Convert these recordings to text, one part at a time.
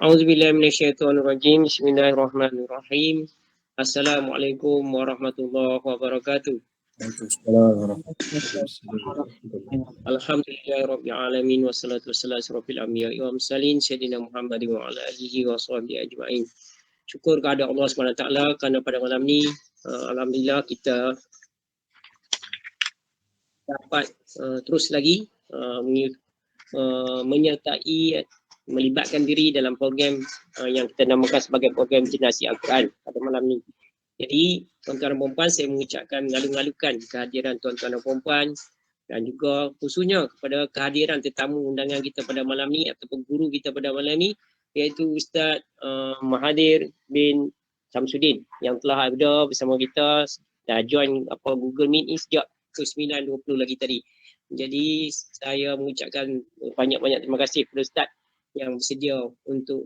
A'udzubillahi minasyaitonirrajim. Bismillahirrahmanirrahim. Assalamualaikum warahmatullahi wabarakatuh. Alhamdulillahirabbil alamin wassalatu wassalamu ala asyrofil anbiya'i wal mursalin sayyidina Muhammadin wa ala alihi wa sahbihi ajma'in. Syukur kepada Allah SWT kerana pada malam ni alhamdulillah kita dapat terus lagi menyertai, melibatkan diri dalam program yang kita namakan sebagai program Generasi Al-Quran pada malam ni. Jadi tuan-tuan dan puan-puan, saya mengucapkan mengalu-alukan kehadiran tuan-tuan dan puan-puan dan juga khususnya kepada kehadiran tetamu undangan kita pada malam ni ataupun guru kita pada malam ni, iaitu Ustaz Mahathir bin Samsudin yang telah ada bersama kita, dah join Google Meet ni sejak pukul 9.20 lagi tadi. Jadi saya mengucapkan banyak-banyak terima kasih kepada Ustaz yang bersedia untuk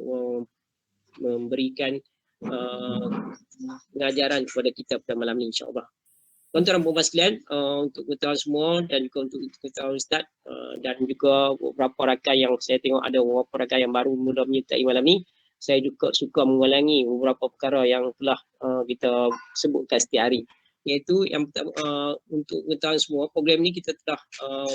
memberikan pengajaran kepada kita pada malam ni, insyaAllah. Tuan-tuan dan puan-puan sekalian, untuk pengetahuan semua dan juga untuk pengetahuan Ustaz dan juga beberapa rakan yang saya tengok ada beberapa rakan yang baru mula menyertai malam ni, saya juga suka mengulangi beberapa perkara yang telah kita sebutkan setiap hari. Iaitu yang pertama, untuk pengetahuan semua, program ni kita telah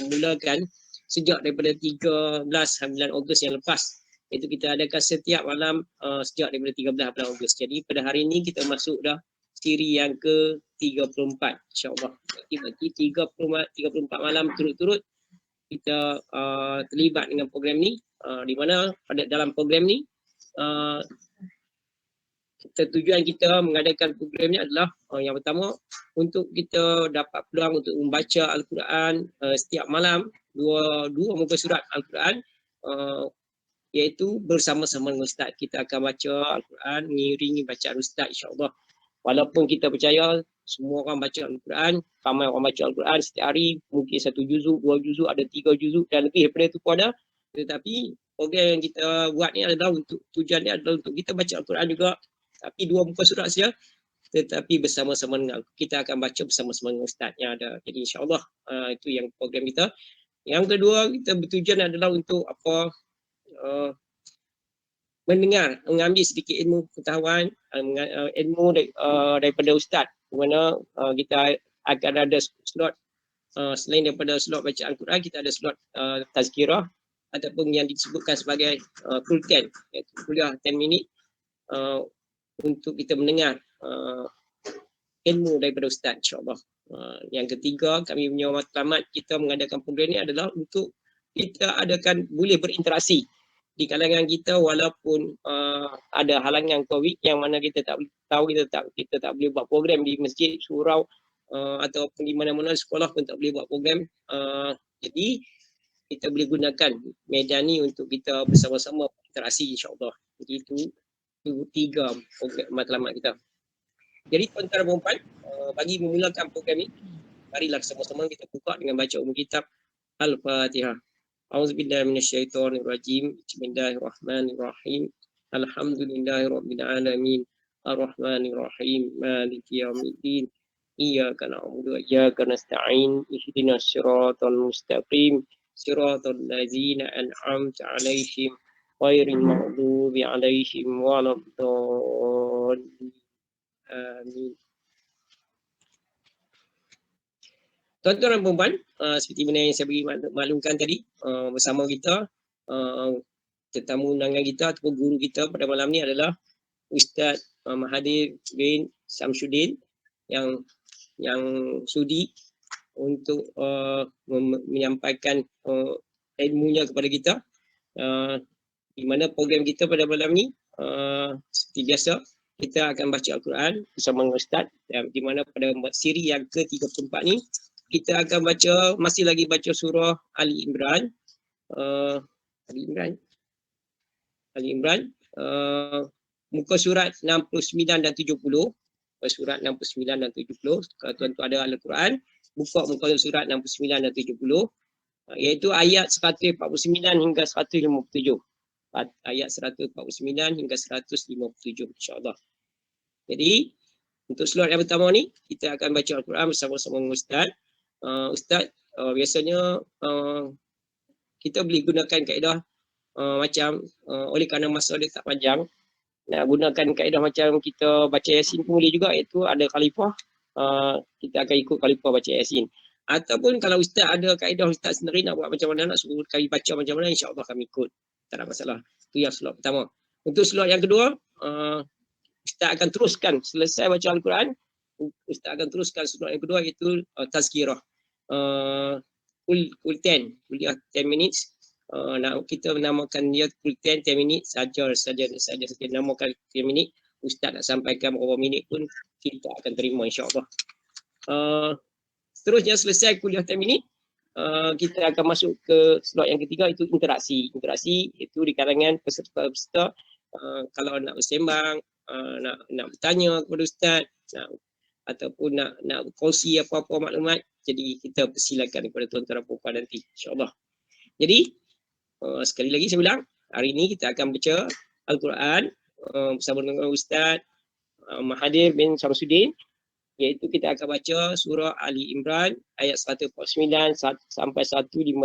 mulakan sejak daripada 13 bulan Ogos yang lepas. Iaitu kita adakan setiap malam sejak daripada 13 bulan Ogos. Jadi pada hari ini kita masuk dah siri yang ke-34, insyaAllah. Berarti 34 malam turut-turut kita terlibat dengan program ni, di mana pada dalam program ni tujuan kita mengadakan program ni adalah yang pertama, untuk kita dapat peluang untuk membaca Al-Quran setiap malam, dua muka surat Al-Quran, iaitu bersama-sama dengan Ustaz. Kita akan baca Al-Quran, mengiringi bacaan Ustaz, insyaAllah. Walaupun kita percaya semua orang baca Al-Quran, ramai orang baca Al-Quran setiap hari, mungkin 1 juzuk, 2 juzuk, ada 3 juzuk dan lebih daripada itu pun ada. Tetapi program yang kita buat ni adalah untuk, tujuan dia adalah untuk kita baca Al-Quran juga, tapi 2 muka surat saja, tetapi bersama-sama dengan kita akan baca bersama-sama dengan Ustaz yang ada. Jadi insyaAllah itu yang program kita. Yang kedua, kita bertujuan adalah untuk mendengar, mengambil sedikit ilmu pengetahuan, ilmu daripada Ustaz. Di mana kita akan ada slot, selain daripada slot baca Al-Quran, kita ada slot tazkirah ataupun yang disebutkan sebagai full 10, iaitu kuliah 10 minit untuk kita mendengar ilmu daripada Ustaz, insyaAllah. Yang ketiga, kami punya matlamat kita mengadakan program ini adalah untuk kita adakan boleh berinteraksi di kalangan kita, walaupun ada halangan COVID yang mana kita tak tahu, kita tak boleh buat program di masjid, surau ataupun di mana-mana sekolah pun tak boleh buat program. Jadi kita boleh gunakan media ni untuk kita bersama-sama berinteraksi, insyaAllah. Jadi itu 3 program matlamat kita. Jadi tuan-tuan dan puan-puan, bagi memulakan program ni, marilah sama-sama kita buka dengan baca umum kitab Al-Fatihah. A'udzubillahi minasyaitonirrajim. Bismillahirrahmanirrahim. Alhamdulillahirabbil alamin. Arrahmanirrahim. Maliki yaumiddin. Iyyaka na'budu wa iyyaka nasta'in. Ihdinas siratal mustaqim. Siratal ladzina an'amta 'alaihim ghairil maghdubi 'alaihim waladdallin. Amin. Tuan-tuan dan puan-puan, seperti mana yang saya beri maklumkan tadi, bersama kita tetamu undangan kita ataupun guru kita pada malam ni adalah Ustaz Mahathir bin Samsudin yang sudi untuk menyampaikan ilmunya kepada kita, di mana program kita pada malam ni seperti biasa kita akan baca Al-Quran bersama dengan Ustaz, di mana pada siri yang ke-34 ni kita akan baca, masih lagi baca surah Ali Imran, muka surat 69 dan 70, surat 69 dan 70. Kalau tuan-tuan ada Al-Quran, buka muka surat 69 dan 70, iaitu ayat 149 hingga 157. Ayat 149 hingga 157, insyaAllah. Jadi untuk slot yang pertama ni, kita akan baca Al-Quran bersama-sama dengan Ustaz. Ustaz biasanya kita boleh gunakan kaedah oleh kerana masa dia tak panjang, nak gunakan kaedah macam kita baca Yasin pun boleh juga, iaitu ada khalifah, kita akan ikut khalifah baca Yasin. Ataupun kalau ustaz ada kaedah ustaz sendiri nak buat macam mana, nak suruh kami baca macam mana, insya-Allah kami ikut. Tak ada masalah. Itu yang slot pertama. Untuk slot yang kedua, ustaz akan teruskan selesai baca Al-Quran, ustaz akan teruskan slot yang kedua, iaitu tazkirah. Full 10, kuliah 10 minutes. Kita namakan dia full 10 minutes saja kita namakan 10 minit. Ustaz nak sampaikan berapa minit pun kita akan terima, insya-Allah. Seterusnya selesai kuliah 10 minit, kita akan masuk ke slot yang ketiga, itu interaksi. Interaksi itu di kalangan peserta-peserta, kalau nak bersembang, nak bertanya kepada ustaz, ataupun nak kongsi apa-apa maklumat, jadi kita persilakan kepada tuan-tuan dan puan-puan nanti, insya-Allah. Jadi sekali lagi saya ulang, hari ini kita akan baca Al-Quran bersama dengan Ustaz Mahathir bin Syamsuddin, iaitu kita akan baca surah Ali Imran ayat 149 sampai 157,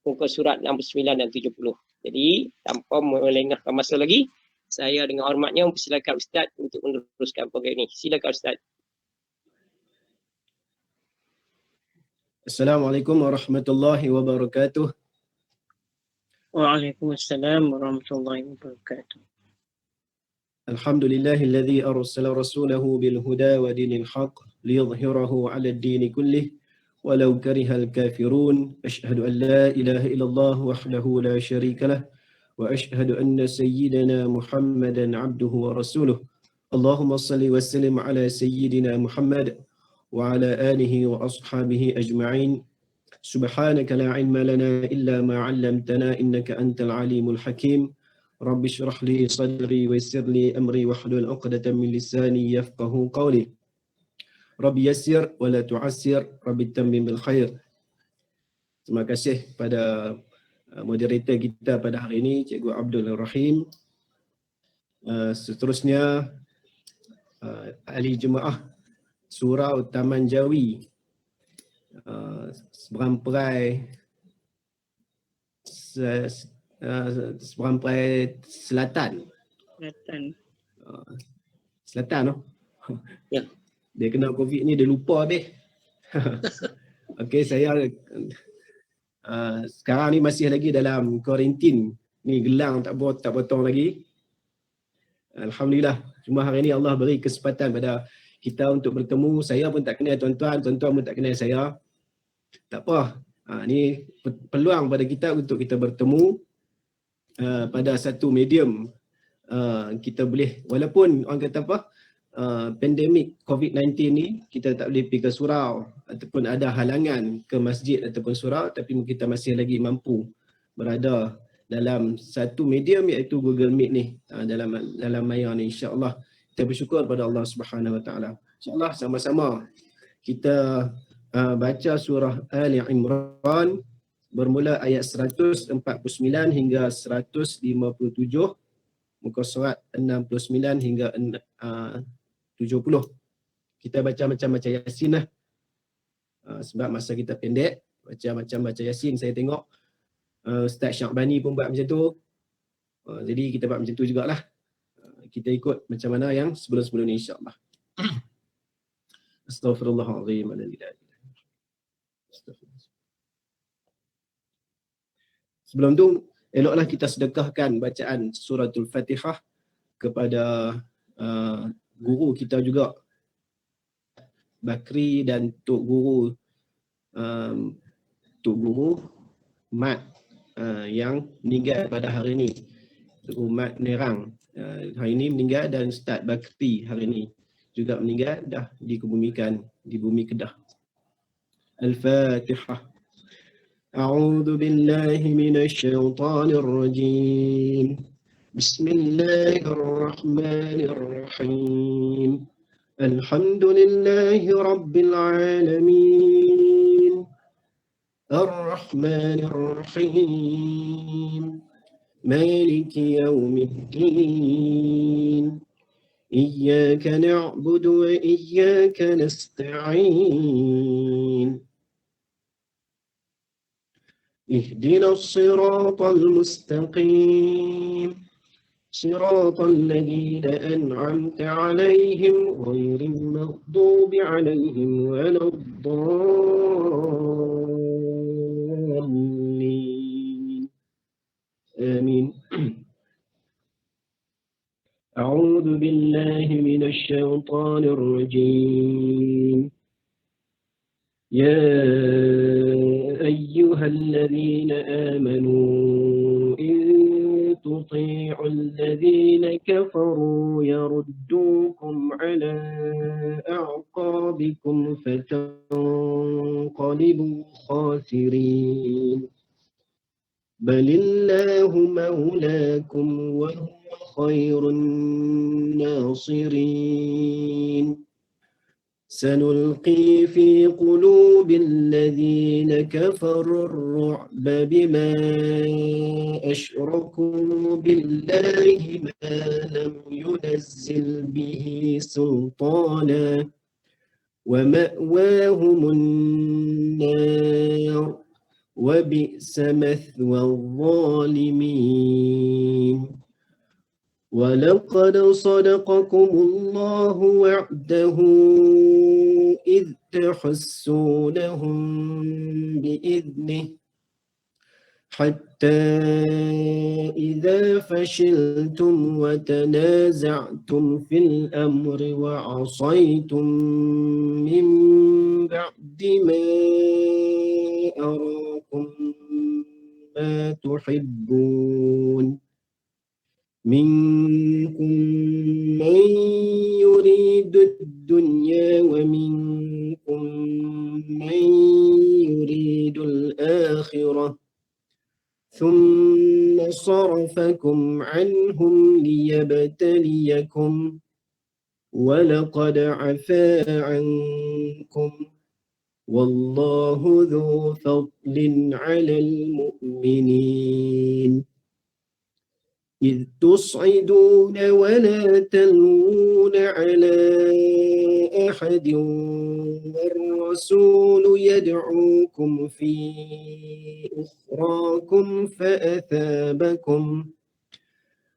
muka surat 69 dan 70. Jadi tanpa melengahkan masa lagi, saya dengan hormatnya mempersilakan Ustaz untuk meneruskan program ini. Silakan Ustaz. Assalamualaikum warahmatullahi wabarakatuh. Waalaikumsalam warahmatullahi wabarakatuh. Alhamdulillahilladzi arsala rasulahu bil huda wa dinil haqq liyudhhirahu 'ala ad-din kullih walau karihal kafirun. Asyhadu an la ilaha illallah wahdahu la syarika lah wa asyhadu anna sayyidana Muhammadan 'abduhu wa rasuluh. Allahumma shalli wa sallim 'ala sayyidina Muhammad wa 'ala alihi wa ashabihi ajma'in. Subhanaka la ilma lana illa ma 'allamtana innaka antal alimul hakim. Rabbi shrah li sadri wa yassir li amri wahlul 'uqdatam min lisani yafqahu qawli. Rabbi yassir wa la tu'assir, Rabbi tammim bil khair. Terima kasih pada moderator kita pada hari ini, Cikgu Abdul Rahim. Seterusnya ahli jemaah Surau Taman Jawi, Seberangperai Selatan. Selatan tu. Ya. Dia kena COVID ni dia lupa habis. Okey, saya sekarang ni masih lagi dalam kuarantin. Ni gelang tak potong lagi. Alhamdulillah. Cuma hari ni Allah beri kesempatan pada kita untuk bertemu. Saya pun tak kenal tuan-tuan, tuan-tuan pun tak kenal saya. Tak apa. Ni peluang pada kita untuk kita bertemu pada satu medium. Kita boleh, walaupun orang kata apa, pandemik COVID-19 ni kita tak boleh pergi ke surau ataupun ada halangan ke masjid ataupun surau, tapi kita masih lagi mampu berada dalam satu medium, iaitu Google Meet ni, dalam maya ni, insya-Allah. Kita bersyukur pada Allah Subhanahu Wa Taala. Insya-Allah sama-sama kita baca surah Ali Imran bermula ayat 149 hingga 157, muka surat 69 hingga 70. Kita baca Yasin lah. Sebab masa kita pendek, baca Yasin. Saya tengok Ustaz Syakbani pun buat macam tu. Jadi kita buat macam tu jugalah. Kita ikut macam mana yang sebelum-sebelum ni, insya-Allah. Astaghfirullahalazim. Sebelum tu, eloklah kita sedekahkan bacaan suratul Fatihah kepada guru kita juga, Bakri, dan Tok Guru Mat yang meninggal pada hari ini, Tok Guru Mat Nerang hari ini meninggal, dan Ustaz Bakri hari ini juga meninggal, dah dikebumikan di bumi Kedah. Al-Fatihah. A'udzu billahi minasyaitonir rajim. Bismillahirrahmanirrahim. Alhamdulillahi rabbil alamin. Ar-Rahmanir Rahim. Maliki yaumiddin. Iyyaka na'budu wa iyyaka nasta'in. اهدنا الصراط المستقيم صراط الذين أنعمت عليهم غير المغضوب عليهم ولا الضالين آمين. أعوذ بالله من الشيطان الرجيم. يا أيها الذين آمنوا إن تطيعوا الذين كفروا يردوكم على أعقابكم فتنقلبوا خاسرين بل الله مولاكم وهو خير الناصرين سنلقي في قلوب الذين كفروا الرعب بما أشركوا بالله ما لم ينزل به سلطانا ومأواهم النار وبئس مثوى الظالمين ولقد صدقكم الله وعده إذ تحسونهم بإذنه حتى إذا فشلتم وتنازعتم في الأمر وعصيتم من بعد ما أراكم ما تحبون منكم من يريد الدنيا ومنكم من يريد الآخرة ثم صرفكم عنهم ليبتليكم ولقد عفا عنكم والله ذو فضل على المؤمنين إذ تصعدون ولا تلوون على أحد والرسول يدعوكم في أخراكم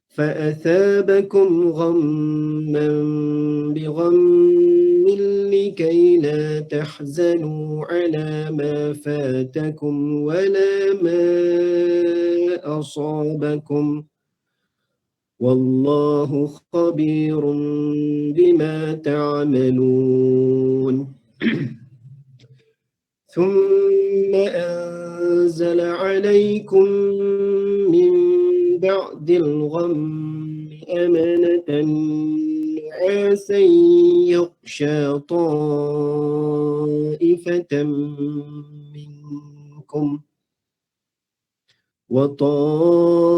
فأثابكم غما بغم لكي لا تحزنوا على ما فاتكم ولا ما أصابكم والله خبير بما تعملون ثم أنزل عليكم من بعد الغم أمنة نعاسا يغشى طائفة منكم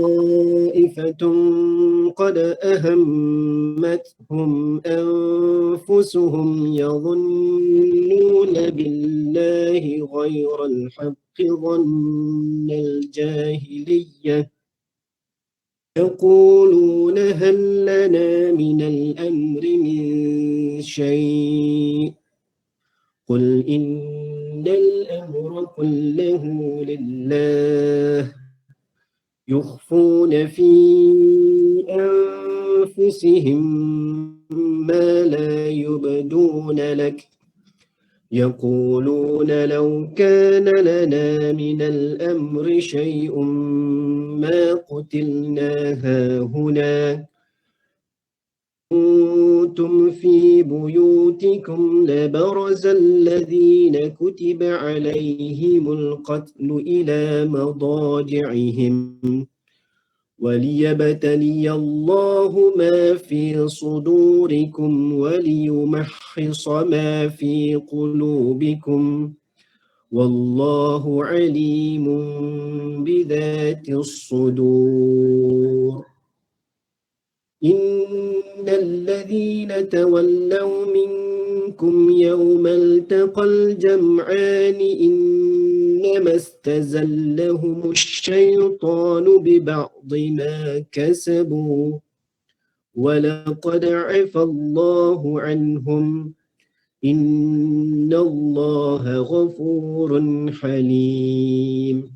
وطائفة قد أهمتهم أنفسهم يظنون بالله غير الحق ظن الجاهلية يقولون هل لنا من الأمر من شيء قل إن الأمر كله لله يخفون في أنفسهم ما لا يبدون لك يقولون لو كان لنا من الأمر شيء ما قتلنا هاهنا كنتم في بيوتكم لبرز الذين كتب عليهم القتل إلى مضاجعهم وليبتلي الله ما في صدوركم وليمحص ما في قلوبكم والله عليم بذات الصدور إن الذين تولوا منكم يوم التقى الجمعان إنما استزلهم الشيطان ببعض ما كسبوا ولقد عفى الله عنهم إن الله غفور حليم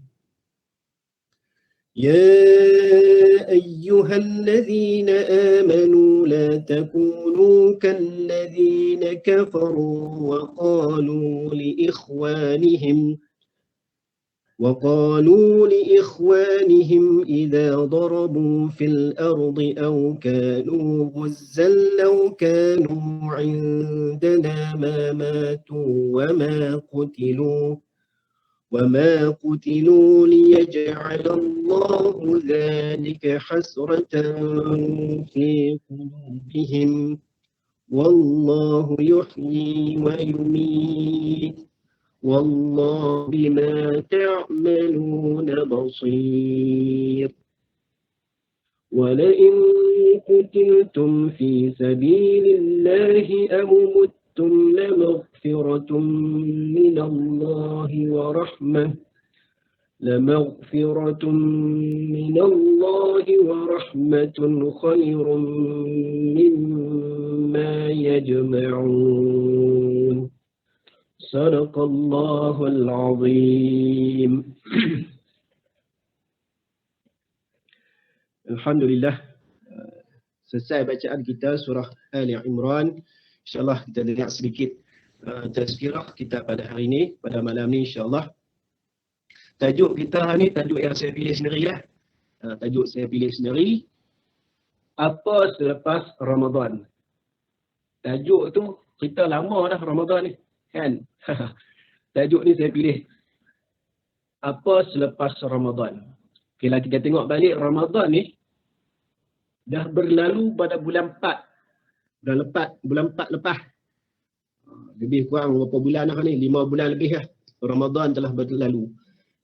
يا أيها الذين آمنوا لا تكونوا كالذين كفروا وقالوا لإخوانهم إذا ضربوا في الأرض أو كانوا غزا لو كانوا عندنا ما ماتوا وما قتلوا ليجعل الله ذلك حسرة في قلوبهم والله يحيي ويميت والله بما تعملون بصير ولئن قتلتم في سبيل الله أو متم لمغفرة من الله ورحمة خير مما يجمعون صدق الله العظيم. Alhamdulillah, selesai bacaan kita surah Ali Imran. InsyaAllah kita dengar sedikit tazkirah kita pada hari ini, pada malam ni insyaAllah. Tajuk kita hari ni, tajuk yang saya pilih sendiri lah. Tajuk saya pilih sendiri, apa selepas Ramadan. Tajuk tu, kita lama dah Ramadan ni, kan? Tajuk ni saya pilih, apa selepas Ramadan. Kalau kita tengok balik, Ramadan ni dah berlalu pada bulan 4. Bulan 4 lepas. Lebih kurang berapa bulan dah ni? 5 bulan lebih lah. Ramadan telah berlalu.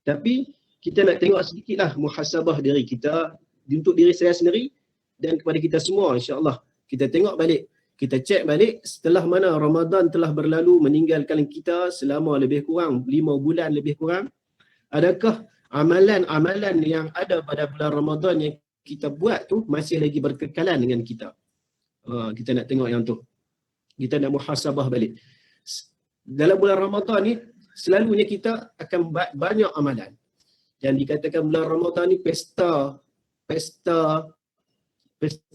Tapi kita nak tengok sedikitlah muhasabah diri kita, untuk diri saya sendiri dan kepada kita semua insya-Allah. Kita tengok balik, kita cek balik setelah mana Ramadan telah berlalu meninggalkan kita selama lebih kurang 5 bulan lebih kurang. Adakah amalan-amalan yang ada pada bulan Ramadan yang kita buat tu masih lagi berkekalan dengan kita? Kita nak tengok yang tu. Kita nak muhasabah balik. Dalam bulan Ramadan ni, selalunya kita akan buat banyak amalan. Dan dikatakan bulan Ramadan ni pesta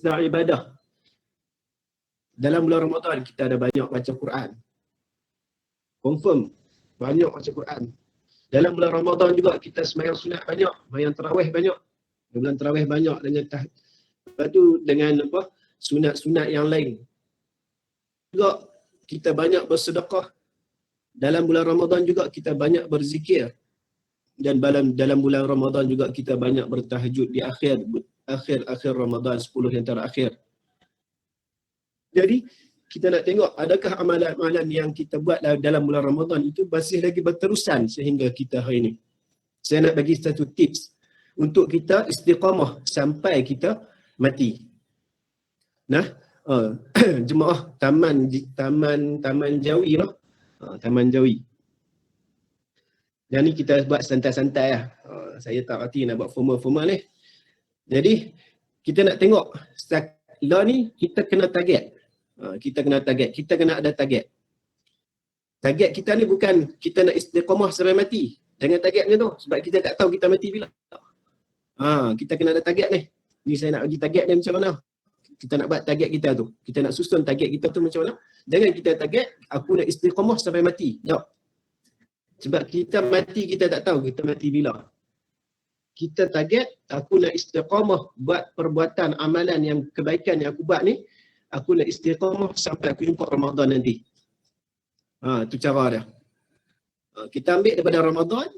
ibadah. Dalam bulan Ramadan kita ada banyak baca Quran. Confirm, banyak baca Quran. Dalam bulan Ramadan juga kita sembahyang sunat banyak, sembahyang tarawih banyak. Bulan tarawih banyak dengan lepas tu dengan apa? Sunat-sunat yang lain. Juga kita banyak bersedekah. Dalam bulan Ramadan juga kita banyak berzikir. Dan dalam bulan Ramadan juga kita banyak bertahajud di akhir Ramadan, 10 yang terakhir. Jadi kita nak tengok adakah amalan-amalan yang kita buat dalam bulan Ramadan itu masih lagi berterusan sehingga kita hari ini. Saya nak bagi satu tips untuk kita istiqamah sampai kita mati. Nah, jemaah Taman Jawi lah. Taman Jawi. Dan ni kita buat santai-santai lah. Saya tak reti nak buat formal-formal ni. Jadi kita nak tengok lah ni kita kena target. Kita kena ada target. Target kita ni bukan kita nak istiqamah sampai mati. Jangan target macam tu sebab kita tak tahu kita mati bila. Kita kena ada target ni. Ni saya nak bagi target dia macam mana. Kita nak buat target kita tu. Kita nak susun target kita tu macam mana. Jangan kita target aku nak istiqamah sampai mati. Tak. Sebab kita mati kita tak tahu kita mati bila. Kita target aku nak istiqamah buat perbuatan amalan yang kebaikan yang aku buat ni. Aku nak istiqamah sampai aku jumpa Ramadan nanti. Itu cara dia. Kita ambil daripada Ramadan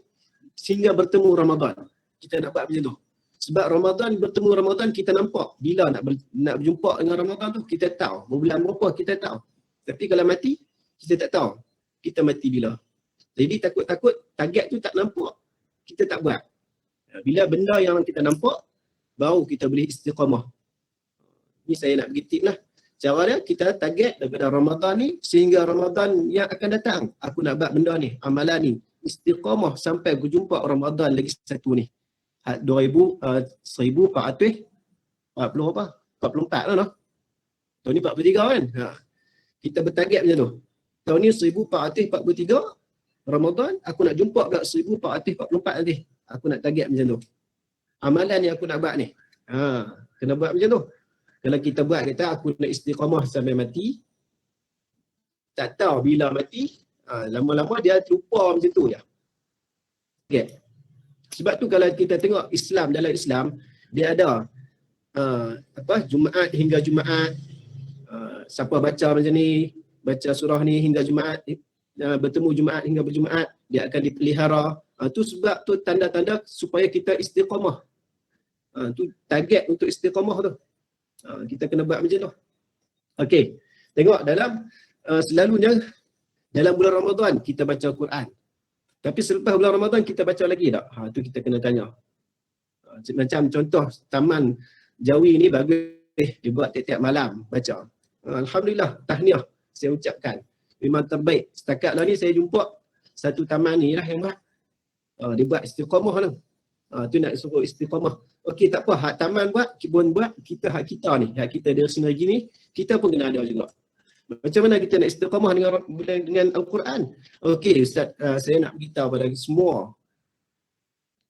sehingga bertemu Ramadan. Kita nak buat macam tu. Sebab Ramadan bertemu Ramadan kita nampak. Bila nak berjumpa dengan Ramadan tu kita tahu. Bulan berapa kita tahu. Tapi kalau mati kita tak tahu. Kita mati bila. Jadi takut-takut target tu tak nampak. Kita tak buat. Bila benda yang kita nampak baru kita boleh istiqamah. Ni saya nak bagi tip lah. Cara dia kita target daripada Ramadan ni sehingga Ramadan yang akan datang. Aku nak buat benda ni, amalan ni. Istiqamah sampai aku jumpa Ramadan lagi satu ni. 1440 apa? 44 lah. Tahun ni 43 kan? Kita bertarget macam tu. Tahun ni 1443 Ramadan, aku nak jumpa pula 1444 nanti. Aku nak target macam tu. amalan yang aku nak buat ni. Kena buat macam tu. Kalau kita buat kata aku nak istiqamah sampai mati, tak tahu bila mati, lama-lama dia terlupa macam tu je. Okay. Sebab tu kalau kita tengok Islam, dalam Islam, dia ada Jumaat hingga Jumaat, siapa baca macam ni, baca surah ni hingga Jumaat, bertemu Jumaat hingga berjumaat, dia akan dipelihara. Tu sebab tu tanda-tanda supaya kita istiqamah. Tu target untuk istiqamah tu. Kita kena buat macam tu. Okey. Tengok dalam selalunya dalam bulan Ramadan kita baca Quran. Tapi selepas bulan Ramadan kita baca lagi tak? Tu kita kena tanya. Macam contoh Taman Jawi ni bagus dibuat tiap-tiap malam baca. Alhamdulillah, tahniah saya ucapkan. Memang terbaik. Setakat lah ni saya jumpa satu taman ni lah yang buat. Dia buat istiqamah tu. Tu nak suruh istiqamah. Okey, tak apa, hak taman buat, kibun buat, kita hak kita ni, hak kita dari sendiri ni, kita pun kena ada juga. Macam mana kita nak istiqamah dengan Al-Quran? Okey, Ustaz, saya nak beritahu pada semua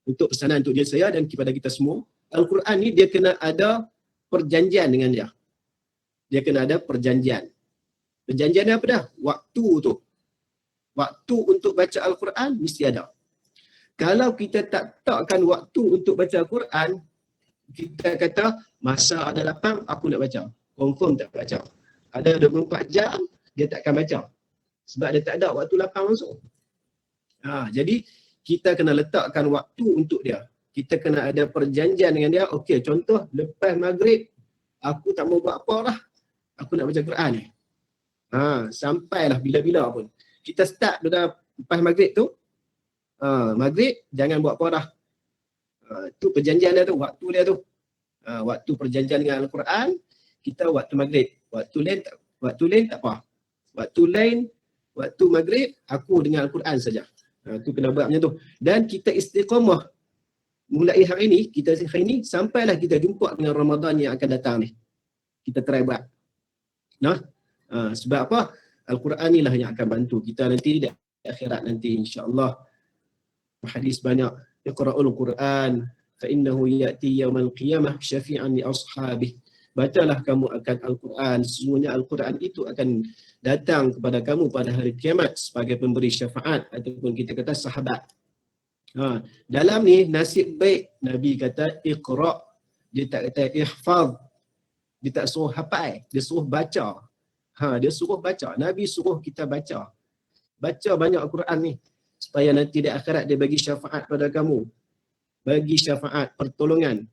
untuk pesanan untuk diri saya dan kepada kita semua, Al-Quran ni dia kena ada perjanjian dengan dia. Dia kena ada perjanjian. Perjanjian apa dah? Waktu tu. Waktu untuk baca Al-Quran mesti ada. Kalau kita tak takkan waktu untuk baca Al-Quran, kita kata masa ada lapang aku nak baca. Confirm tak baca. Ada 24 jam dia takkan baca. Sebab dia tak ada waktu lapang langsung. Jadi kita kena letakkan waktu untuk dia. Kita kena ada perjanjian dengan dia. Okey, contoh lepas maghrib aku tak mau buat apa lah. Aku nak baca Quran ni. Sampailah bila-bila pun. Kita start pada lepas maghrib tu. Maghrib jangan buat apa dah. Tu perjanjian dia tu, waktu dia tu. Waktu perjanjian dengan Al-Quran, kita waktu maghrib. Waktu lain tak apa. Waktu maghrib aku dengan Al-Quran saja. Tu kena buat macam tu. Dan kita istiqamah mulai hari ni, sampailah kita jumpa dengan Ramadan yang akan datang ni. Kita try buat. Sebab apa? Al-Quran ni lah yang akan bantu kita nanti di akhirat nanti, insya-Allah. Hadis banyak, iqra'ul Quran fa innahu ya'ti yaumal qiyamah syafi'an li ashabihi. Bacalah kamu akan Al-Quran, sesungguhnya Al-Quran itu akan datang kepada kamu pada hari kiamat sebagai pemberi syafaat ataupun kita kata sahabat. Dalam ni nasib baik Nabi kata iqra', dia tak kata ihfaz. Dia tak suruh hafal, dia suruh baca. Dia suruh baca. Nabi suruh kita baca. Baca banyak Al-Quran ni supaya nanti di akhirat dia bagi syafaat pada kamu. Bagi syafaat, pertolongan.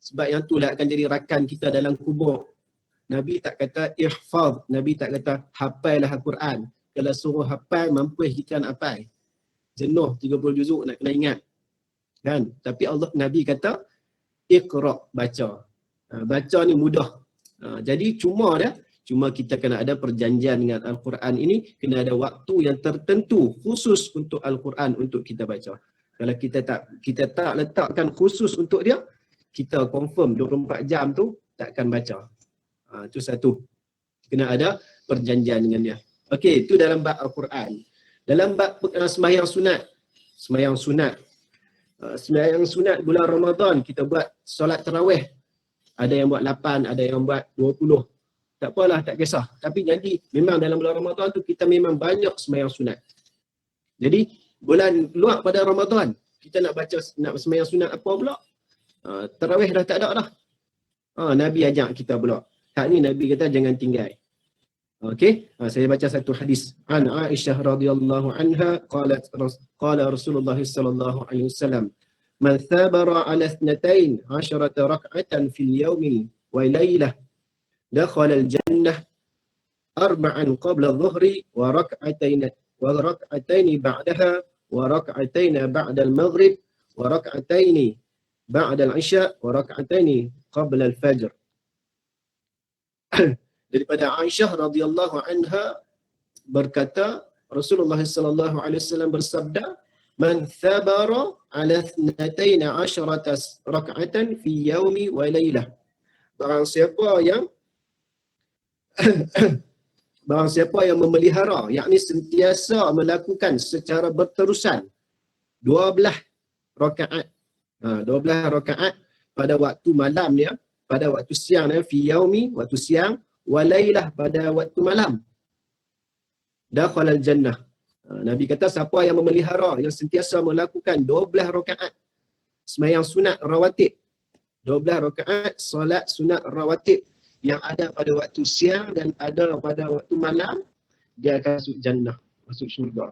Sebab yang itulah akan jadi rakan kita dalam kubur. Nabi tak kata ihfaz, Nabi tak kata hafallah Al-Quran. Kalau suruh hafal, mampu kita nak hafal. Jenuh 30 juzuk nak kena ingat. Kan? Tapi Nabi kata iqra', baca. Baca ni mudah. Jadi cuma kita kena ada perjanjian dengan Al-Quran ini, kena ada waktu yang tertentu khusus untuk Al-Quran untuk kita baca. Kalau kita tak letakkan khusus untuk dia, kita confirm 24 jam tu takkan baca. Itu satu. Kena ada perjanjian dengan dia. Okey, itu dalam bab Al-Quran. Dalam bab sembahyang sunat. Sembahyang sunat bulan Ramadan kita buat solat tarawih. Ada yang buat 8, ada yang buat 20. Tak apalah, tak kisah. Tapi jadi memang dalam bulan Ramadan tu kita memang banyak sembahyang sunat. Jadi bulan luar pada Ramadan kita nak sembahyang sunat apa pula? Tarawih dah tak ada dah. Nabi ajak kita pula. Hak ni Nabi kata jangan tinggal. Okey, saya baca satu hadis. An Aisyah radhiyallahu anha qala Rasulullah sallallahu alaihi wasallam, "Man thabara ala 12 rak'atan fil yawmi wa laylah dakhala al-jannah arba'an qabla adh-dhuhri wa rak'atayn ba'daha wa rak'atayn ba'da al-maghrib wa rak'atayn ba'da al-isha wa rak'atayn qabla al-fajr." Daripada Aisyah radhiyallahu anha berkata, Rasulullah sallallahu alaihi wasallam bersabda, "Man thabara ala 12 rak'atan fi yawmi wa laylah." Barang siapa yang memelihara, yakni sentiasa melakukan secara berterusan 12 rakaat. 12 rakaat pada waktu malam ya, pada waktu siang ya, fi yaumi, waktu siang, walailah, pada waktu malam. Dakhalal jannah. Nabi kata siapa yang memelihara, yang sentiasa melakukan 12 rakaat sembahyang sunat rawatib, 12 rakaat solat sunat rawatib yang ada pada waktu siang dan ada pada waktu malam, dia akan masuk jannah, masuk syurga.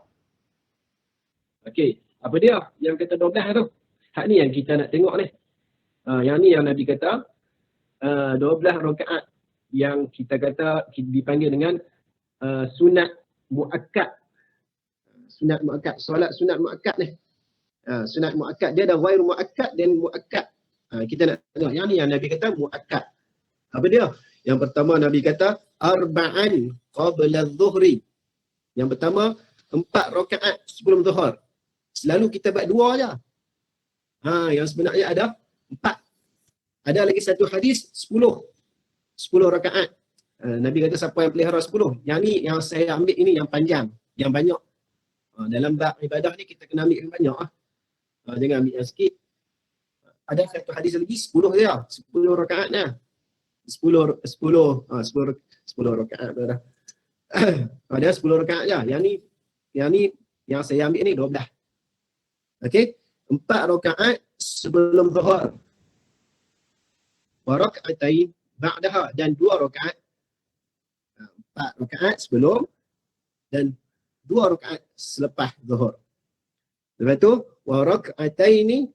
Okey, apa dia yang kata 12 tu? Hak ni yang kita nak tengok ni. Yang ni yang Nabi kata 12 rakaat yang kita kata dipanggil dengan sunat muakkad. Sunat muakkad, solat sunat muakkad ni. Sunat muakkad dia ada ghair muakkad dan muakkad. Kita nak tengok yang ni yang Nabi kata muakkad. Apa dia? Yang pertama Nabi kata arba'an qabla adh-dhuhri. Yang pertama 4 rakaat sebelum zuhur. Selalu kita buat 2 aja. Yang sebenarnya ada 4. Ada lagi satu hadis 10 rakaat. Nabi kata siapa yang pelihara 10. Yang ni yang saya ambil ini yang panjang, yang banyak. Dalam bab ibadah ni kita kena ambil yang banyak. Jangan ambil yang sikit. Ada satu hadis lagi 10 dia. 10 rakaat dah. 10 rakaat dah. Ada 10 rakaat je. Yang ni yang saya ambil ni 12. Okey? 4 rakaat sebelum zuhur. Wa rak'atain ba'daha, dan 2 rakaat. 4 rakaat sebelum dan 2 rakaat selepas zuhur. Lepas tu wa rak'ataini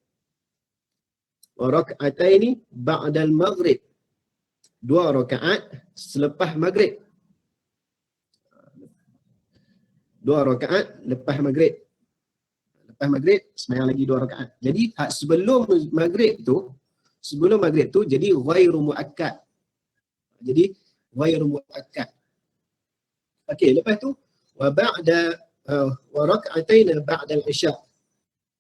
ba'dal maghrib. 2 rakaat selepas maghrib. 2 rakaat lepas maghrib. Lepas maghrib sembahyang lagi 2 rakaat. Jadi sebelum maghrib tu jadi ghairu muakkad. Jadi ghairu muakkad. Okey, lepas tu wa ba'da wa rak'atain ba'da al-isya,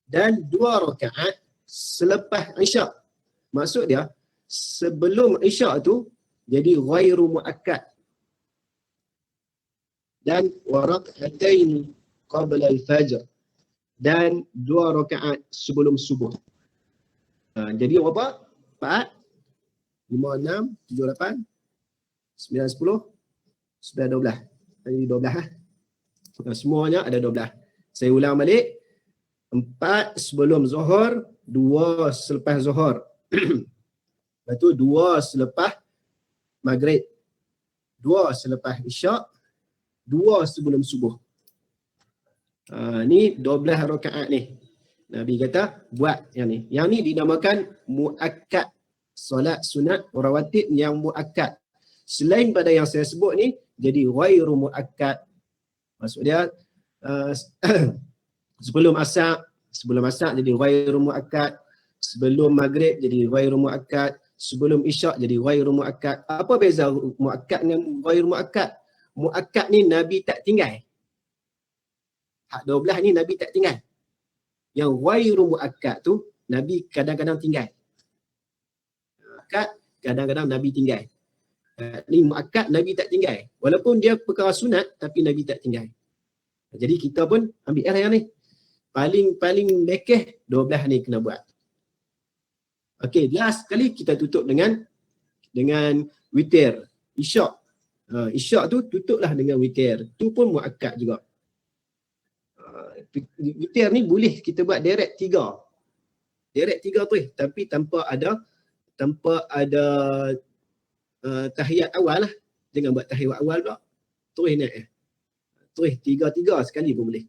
dan 2 rakaat selepas isya. Maksud dia sebelum isya tu jadi ghairu muakkad. Dan wa rak'atain qabla al-fajr, dan 2 rakaat sebelum subuh. Jadi berapa? 4, 5, 6, 7, 8, 9, 10, 9, 12. Jadi 12 semuanya ada 12. Saya ulang balik. 4 sebelum zuhur, 2 selepas zuhur. Lepas tu 2 selepas maghrib, 2 selepas isyak, 2 sebelum subuh. Ni 12 rakaat ni. Nabi kata buat yang ni. Yang ni dinamakan muakkad. Solat sunat rawatib yang muakkad. Selain pada yang saya sebut ni, jadi ghairu muakkad. Maksud dia sebelum asar jadi ghairu muakkad, sebelum maghrib jadi ghairu muakkad, sebelum isyak jadi ghairu muakkad. Apa beza muakkad dengan ghairu muakkad? Muakkad ni Nabi tak tinggal. Hak 12 ni Nabi tak tinggal. Yang ghairu muakkad tu Nabi kadang-kadang tinggal. Muakkad kadang-kadang Nabi tinggal. Ni muakkad Nabi tak tinggal. Walaupun dia perkara sunat tapi Nabi tak tinggal. Jadi kita pun ambil yang ni. Paling lekeh 12 ni kena buat. Okey, last sekali kita tutup dengan witir. Isyak. Isyak tu tutuplah dengan witir. Tu pun muakkad juga. Witir ni boleh kita buat direct 3. Direct 3 tu tapi tanpa ada tahiyat awal lah. Jangan buat tahiyat awal pula. Terus naik. Terus 3 sekali pun boleh.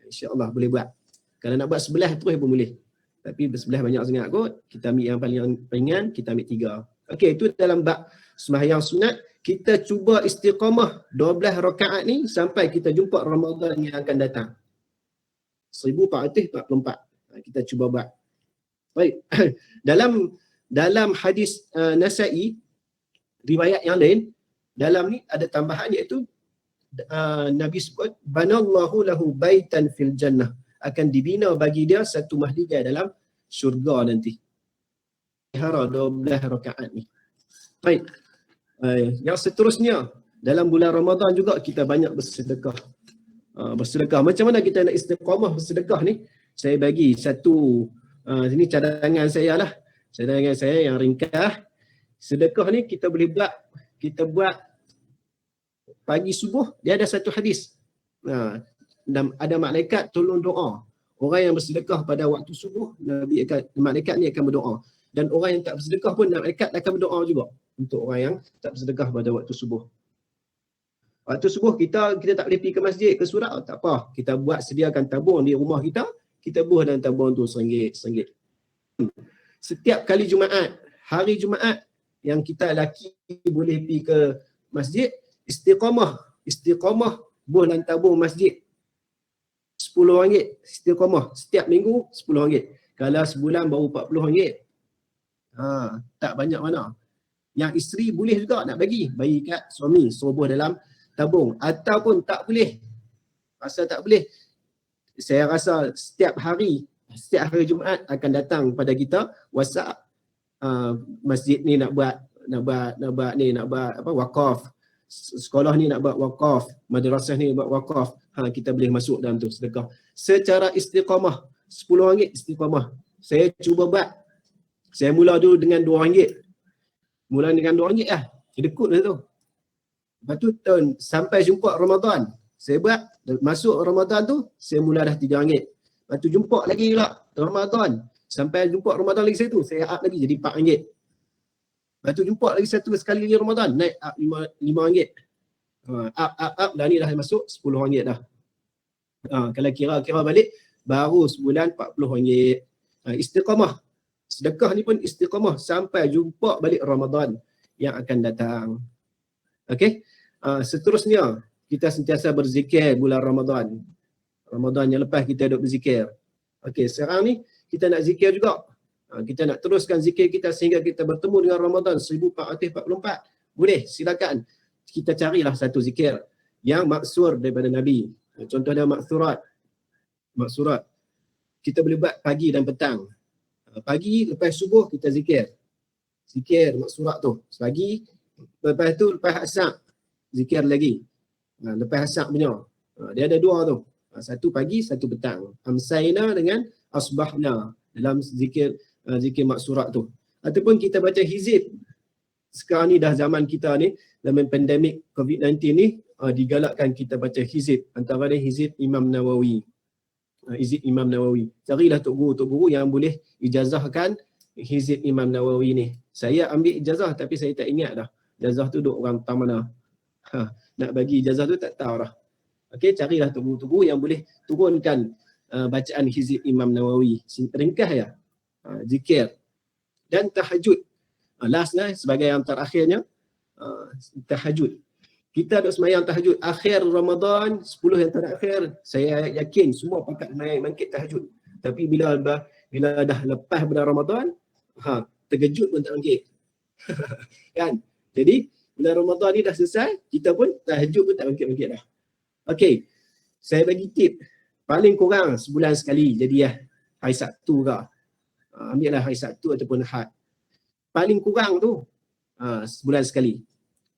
InsyaAllah boleh buat. Kalau nak buat 11 terus pun boleh. Tapi 11 banyak sangat kot. Kita ambil yang paling ringan, kita ambil 3. Okey, itu dalam bab sembahyang sunat. Kita cuba istiqamah 12 rakaat ni sampai kita jumpa Ramadan yang akan datang. 1444. Kita cuba buat. Baik. Dalam hadis Nasa'i, riwayat yang lain, dalam ni ada tambahan iaitu Nabi sebut banallahu lahu baitan fil jannah, akan dibina bagi dia satu mahligai dalam syurga nanti. Hara 12 rakaat ni. Baik. Yang seterusnya dalam bulan Ramadan juga kita banyak bersedekah. Bersedekah. Macam mana kita nak istiqamah bersedekah ni? Saya bagi satu Ini cadangan saya lah. Cadangan saya yang ringkas. Sedekah ni kita boleh buat, kita buat pagi subuh, dia ada satu hadis. Dan ada malaikat tolong doa. Orang yang bersedekah pada waktu subuh, malaikat ni akan berdoa. Dan orang yang tak bersedekah pun malaikat akan berdoa juga untuk orang yang tak bersedekah pada waktu subuh. Waktu subuh kita tak boleh pergi ke masjid, ke surau, tak apa. Kita buat sediakan tabung di rumah kita, kita buah dalam tabung tu RM1. Setiap kali Jumaat, hari Jumaat yang kita lelaki boleh pergi ke masjid, istiqamah buah dalam tabung masjid RM10. Istiqamah setiap minggu RM10. Kalau sebulan baru RM40. Tak banyak mana. Yang isteri boleh juga nak bagi kat suami, suruh dalam tabung. Ataupun tak boleh. Asal tak boleh, saya rasa setiap hari Jumaat akan datang pada kita WhatsApp, masjid ni nak buat wakaf. Sekolah ni nak buat wakaf, madrasah ni buat wakaf. Kita boleh masuk dalam tu sedekah. Secara istiqamah, RM10 istiqamah. Saya cuba buat. Saya mula dulu dengan RM2. Mula dengan RM2 lah. Kedekut lah tu. Lepas tu sampai jumpa Ramadan. Saya buat, masuk Ramadan tu, saya mula dah RM3. Lepas tu jumpa lagi pula Ramadan. Sampai jumpa Ramadan lagi satu, saya up lagi jadi RM4. Lepas tu jumpa lagi satu sekali lagi Ramadan, naik up RM5. Up dah ni dah masuk RM10 dah. Kalau kira balik, baru sebulan RM40. Istiqamah. Sedekah ni pun istiqamah sampai jumpa balik Ramadan yang akan datang. Okey. Seterusnya, kita sentiasa berzikir bulan Ramadan. Ramadan yang lepas kita duduk berzikir. Okey, sekarang ni kita nak zikir juga. Kita nak teruskan zikir kita sehingga kita bertemu dengan Ramadan 1444. Boleh, silakan. Kita carilah satu zikir yang maksur daripada Nabi. Contohnya maksurat. Kita boleh buat pagi dan petang. Pagi lepas subuh kita zikir. Zikir maksurat tu. Pagi, lepas tu lepas asar zikir lagi. Lepas asar punya. Dia ada dua tu. Satu pagi, satu petang. Amsayna dengan asbahna dalam zikir maksurat tu. Ataupun kita baca hizib. Sekarang ni dah zaman kita ni, dalam pandemik COVID-19 ni, digalakkan kita baca hizib. Antara dia hizib Imam Nawawi. Hizib Imam Nawawi. Carilah tok guru yang boleh ijazahkan hizib Imam Nawawi ni. Saya ambil ijazah tapi saya tak ingat dah. Ijazah tu duk orang tak mana. Nak bagi ijazah tu tak tahu dah. Okey, carilah tok guru yang boleh turunkan bacaan hizib Imam Nawawi. Ringkas ya. Zikir dan tahajud. Last lah sebagai yang terakhirnya, tahajud. Kita duk semayang tahajud akhir Ramadan, 10 yang terakhir, saya yakin semua pakat bangkit tahajud. Tapi bila dah lepas bulan Ramadan, terkejut pun tak bangkit. Kan? Jadi bulan Ramadan ni dah selesai, kita pun tahajud pun tak bangkit-bangkit dah. Okey. Saya bagi tip, paling kurang sebulan sekali jadi hari Sabtu ke. Ambil lah hari Sabtu ataupun Ahad. Paling kurang tu sebulan sekali.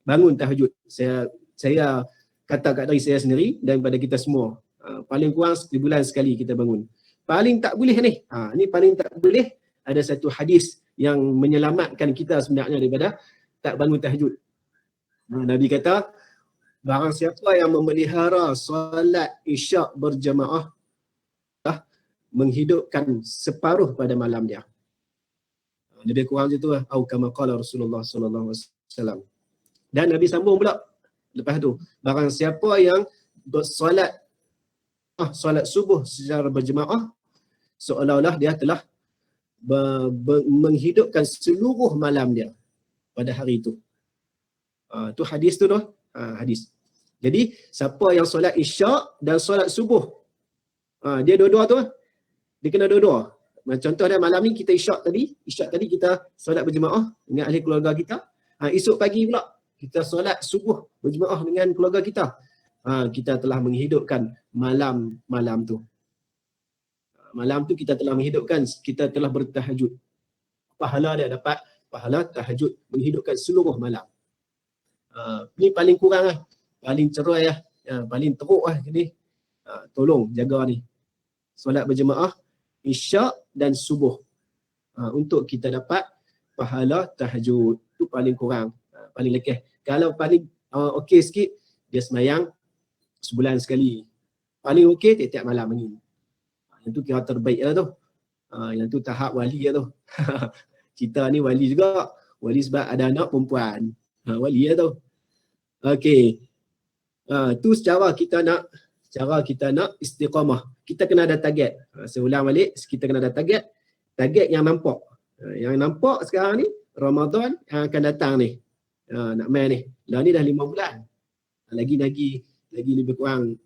Bangun tahajud. Saya kata kat diri saya sendiri dan kepada kita semua. Paling kurang sebulan sekali kita bangun. Paling tak boleh ni. Ni paling tak boleh. Ada satu hadis yang menyelamatkan kita sebenarnya daripada tak bangun tahajud. Nabi kata, barang siapa yang memelihara solat isyak berjamaah, menghidupkan separuh pada malam dia. Lebih kurang macam tu lah. Au kama qala Rasulullah sallallahu alaihi wasallam. Dan Nabi sambung pula lepas tu, barang siapa yang bersolat solat subuh secara berjemaah, seolah-olah dia telah menghidupkan seluruh malam dia pada hari itu. Tu hadis tu doh. Hadis. Jadi siapa yang solat isyak dan solat subuh, dia dua-dua tu, dia kena dua-dua. Contoh dia malam ni kita isyak tadi kita solat berjemaah dengan ahli keluarga kita. Esok pagi pula kita solat subuh berjemaah dengan keluarga kita. Kita telah menghidupkan malam tu. Malam tu kita telah menghidupkan, kita telah bertahajud. Pahala dia dapat pahala tahajud, menghidupkan seluruh malam. Ni paling kurang lah. Paling cerai lah. Paling teruk lah. Jadi tolong jaga ni. Solat berjemaah isyak dan subuh. Untuk kita dapat pahala tahajud. Itu paling kurang, paling lekeh. Kalau paling okey sikit, dia semayang sebulan sekali. Paling okey tiap-tiap malam ni. Yang tu kira terbaik lah tu. Yang tu tahap wali lah tu. Kita ni wali juga. Wali sebab ada anak perempuan. Wali lah tu. Okey. Tu secara kita nak istiqamah. Kita kena ada target. Saya ulang balik, kita kena ada target. Target yang nampak. Yang nampak sekarang ni, Ramadan yang akan datang ni. Nak main ni. Dah ni dah 5 bulan. Lagi lebih kurang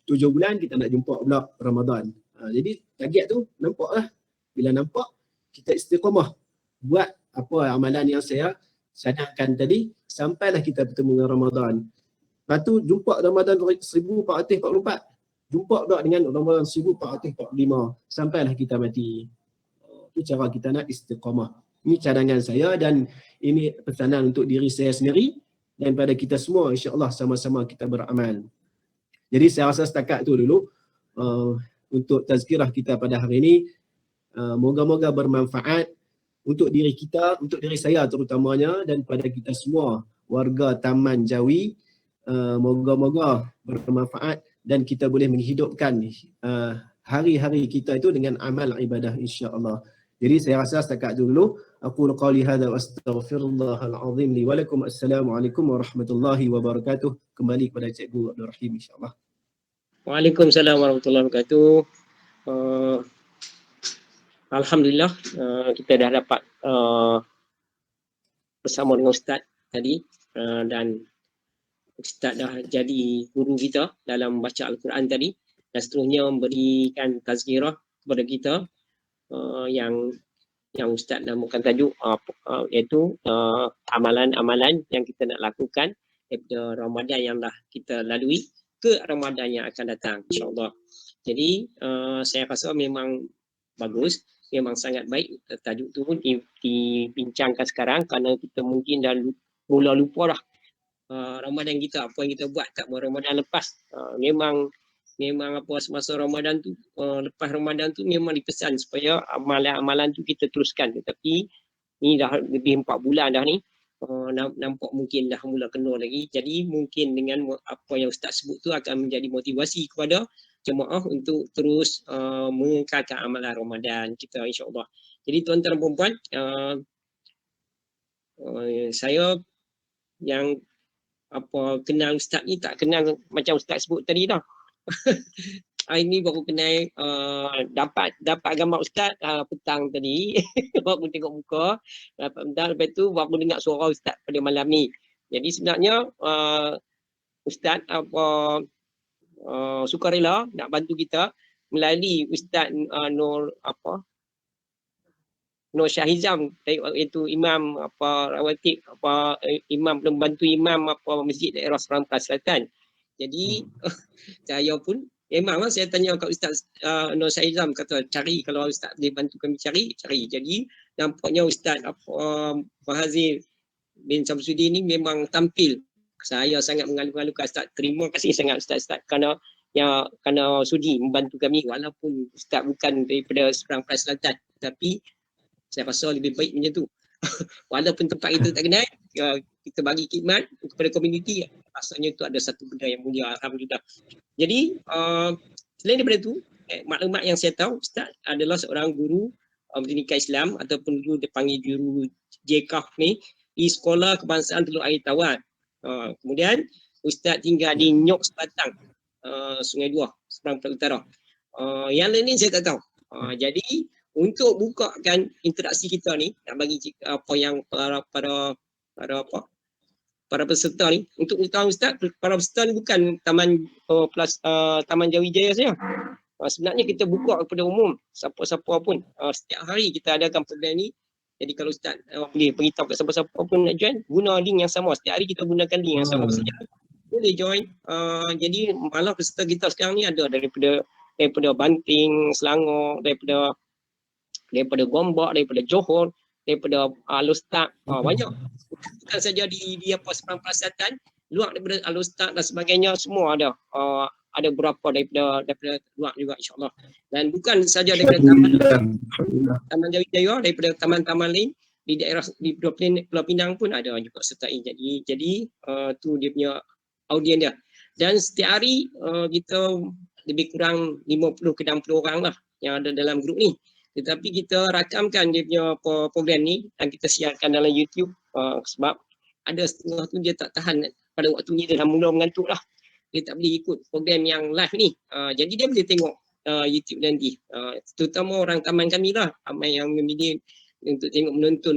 7 bulan kita nak jumpa pula Ramadan. Jadi target tu nampak lah. Bila nampak, kita istiqamah. Buat apa amalan yang saya cadangkan tadi, sampailah kita bertemu dengan Ramadan. Lepas tu jumpa Ramadan 1444. Jumpa pula dengan Ramadan 1445. Sampailah kita mati. Itu cara kita nak istiqamah. Ini cadangan saya dan ini pesanan untuk diri saya sendiri dan pada kita semua, insya-Allah sama-sama kita beramal. Jadi saya rasa setakat tu dulu untuk tazkirah kita pada hari ini. Moga-moga bermanfaat untuk diri kita, untuk diri saya terutamanya dan pada kita semua warga Taman Jawi. Moga-moga bermanfaat dan kita boleh menghidupkan hari-hari kita itu dengan amal ibadah, insya-Allah. Jadi saya rasa setakat itu dulu. Aku qauli hadza wa astaghfirullahal azim li wa lakum. Assalamualaikum warahmatullahi wabarakatuh. Kembali kepada Cikgu Abdul Rahim, insya-Allah. Waalaikumsalam warahmatullahi wabarakatuh. Alhamdulillah kita dah dapat bersama dengan Ustaz tadi dan Ustaz dah jadi guru kita dalam baca Al-Quran tadi dan seterusnya memberikan tazkirah kepada kita yang Ustaz namakan tajuk iaitu amalan-amalan yang kita nak lakukan daripada Ramadan yang dah kita lalui ke Ramadan yang akan datang, insya-Allah. Jadi saya rasa memang bagus, memang sangat baik tajuk tu dibincangkan sekarang kerana kita mungkin dah mula lupa dah Ramadan kita, apa yang kita buat kat Ramadan lepas. Memang apa semasa Ramadan tu, lepas Ramadan tu memang dipesan supaya amalan-amalan tu kita teruskan. Tetapi ni dah lebih 4 bulan dah ni, nampak mungkin dah mula kena lagi. Jadi mungkin dengan apa yang Ustaz sebut tu akan menjadi motivasi kepada jemaah untuk terus mengekalkan amalan Ramadan kita, insya-Allah. Jadi tuan-tuan dan puan-puan, saya yang kenal Ustaz ni tak kenal macam Ustaz sebut tadi dah. Hari ni baru kenal, dapat gambar Ustaz petang tadi. Baru tengok muka, dapat petang, lepas tu baru dengar suara Ustaz pada malam ni. Jadi sebenarnya Ustaz sukarela nak bantu kita melalui Ustaz Nur Syahizam, iaitu imam rawatib imam pembantu imam masjid daerah Serempas Selatan. Jadi saya pun memanglah saya tanya kat Ustaz Nur Syahizam, kata cari, kalau Ustaz boleh bantu kami cari. Jadi nampaknya Ustaz Fahazil bin Samsudin ni memang tampil. Saya sangat mengalu-alukan Ustaz. Terima kasih sangat Ustaz kerana sudi membantu kami walaupun Ustaz bukan daripada Serempas Selatan, tapi saya rasa lebih baik macam tu. Walaupun tempat kita tak kenal, kita bagi khidmat kepada komuniti, rasanya itu ada satu benda yang mulia, alhamdulillah. Jadi selain daripada itu, maklumat yang saya tahu, Ustaz adalah seorang guru pendidikan Islam ataupun dulu dipanggil guru JKAF ni di Sekolah Kebangsaan Teluk Air Tawar. Kemudian Ustaz tinggal di Nyok Sebatang, Sungai Dua, Seberang Utara. Yang lain ni saya tak tahu. Jadi untuk bukakan interaksi kita ni, nak bagi apa yang para peserta ni, untuk tahu Ustaz, para peserta ni bukan Taman Jawi Jaya saja. Sebenarnya kita buka kepada umum, siapa-siapa pun. Setiap hari kita adakan program ni. Jadi kalau Ustaz boleh beritahu kat siapa-siapa pun nak join, guna link yang sama. Setiap hari kita gunakan link yang sama saja. Boleh join. Jadi malah peserta kita sekarang ni ada daripada Banting, Selangor, daripada Gombak, daripada Johor, daripada Alustag, banyak. Bukan saja di Seberang Selatan, luar daripada Alustag dan sebagainya, semua ada ada berapa daripada luar juga insya-Allah. Dan bukan saja daripada taman Alhamdulillah. Taman Jaya, daripada taman-taman lain di daerah di Pulau Pinang pun ada juga sertai. Jadi tu dia punya audien dia. Dan setiap hari kita lebih kurang 50 ke 60 orang lah yang ada dalam grup ni. Tetapi kita rakamkan dia punya program ni dan kita siarkan dalam YouTube sebab ada setengah tu dia tak tahan pada waktu ni, dia dah mula mengantuk lah. Dia tak boleh ikut program yang live ni. Jadi dia boleh tengok YouTube nanti. Terutama orang taman kami lah, ramai yang memilih untuk tengok menonton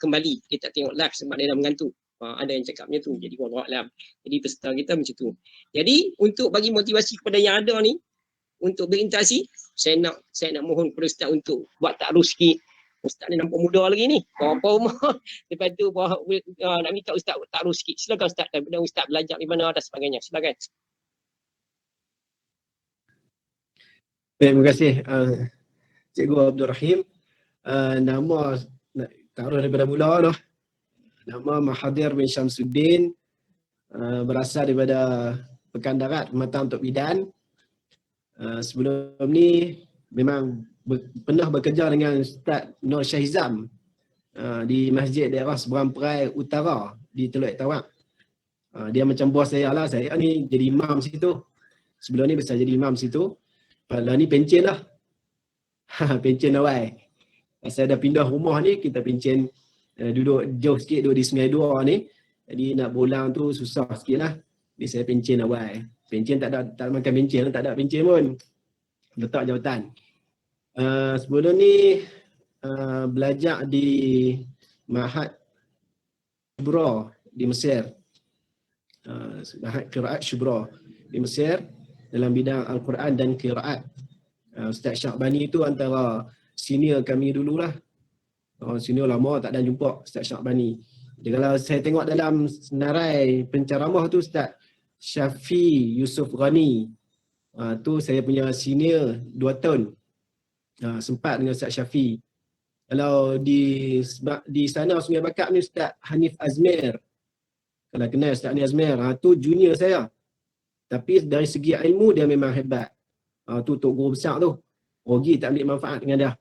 kembali. Dia tak tengok live sebab dia dah mengantuk. Ada yang cakap macam tu. Jadi wallahualam. Jadi peserta kita macam tu. Jadi untuk bagi motivasi kepada yang ada ni untuk berinteraksi, saya nak mohon kepada Ustaz untuk buat takruf sikit. Ustaz ni nampak muda lagi ni. Berapa umur? Lepas tu nak minta Ustaz takruf sikit. Silakan Ustaz. Daripada Ustaz belajar di mana dan sebagainya. Silakan. Baik, terima kasih Cikgu Abdul Rahim. Nama taruh daripada mula dah. Nama Mahathir bin Syamsuddin, berasal daripada Pekan Darat Pematang Tok Bidan. Sebelum ni memang pernah bekerja dengan Ustaz Nur Syahizam di Masjid daerah Seberang Perai Utara di Teluk Tawak. Dia macam bos saya lah. Saya ni jadi imam situ. Sebelum ni besar jadi imam situ. Lepas ni pencen lah. Pencen awal. Saya dah pindah rumah ni, kita pencen duduk jauh sikit, duduk di Sungai Dua ni. Jadi nak pulang tu susah sikit lah. Jadi saya pencen awal. Pencen tak makan pencen, tak ada pencen pun. Letak jawatan. Sebelum ni belajar di Ma'had Shubra di Mesir. Ma'had Qiraat Shubra di Mesir dalam bidang Al-Quran dan Qiraat. Ustaz Syakbani tu antara senior kami dululah. Senior lama tak ada jumpa Ustaz Syakbani. Jadi kalau saya tengok dalam senarai penceramah tu Ustaz Syafi Yusof Ghani. Tu saya punya senior 2 tahun. Sempat dengan Ustaz Syafi. Kalau di sana Sungai Bakap ni Ustaz Hanif Azmir. Kalau kenal Ustaz Hanif Azmir, tu junior saya. Tapi dari segi ilmu dia memang hebat. Tu Tok Guru besar tu. Rogi tak ambil manfaat dengan dia.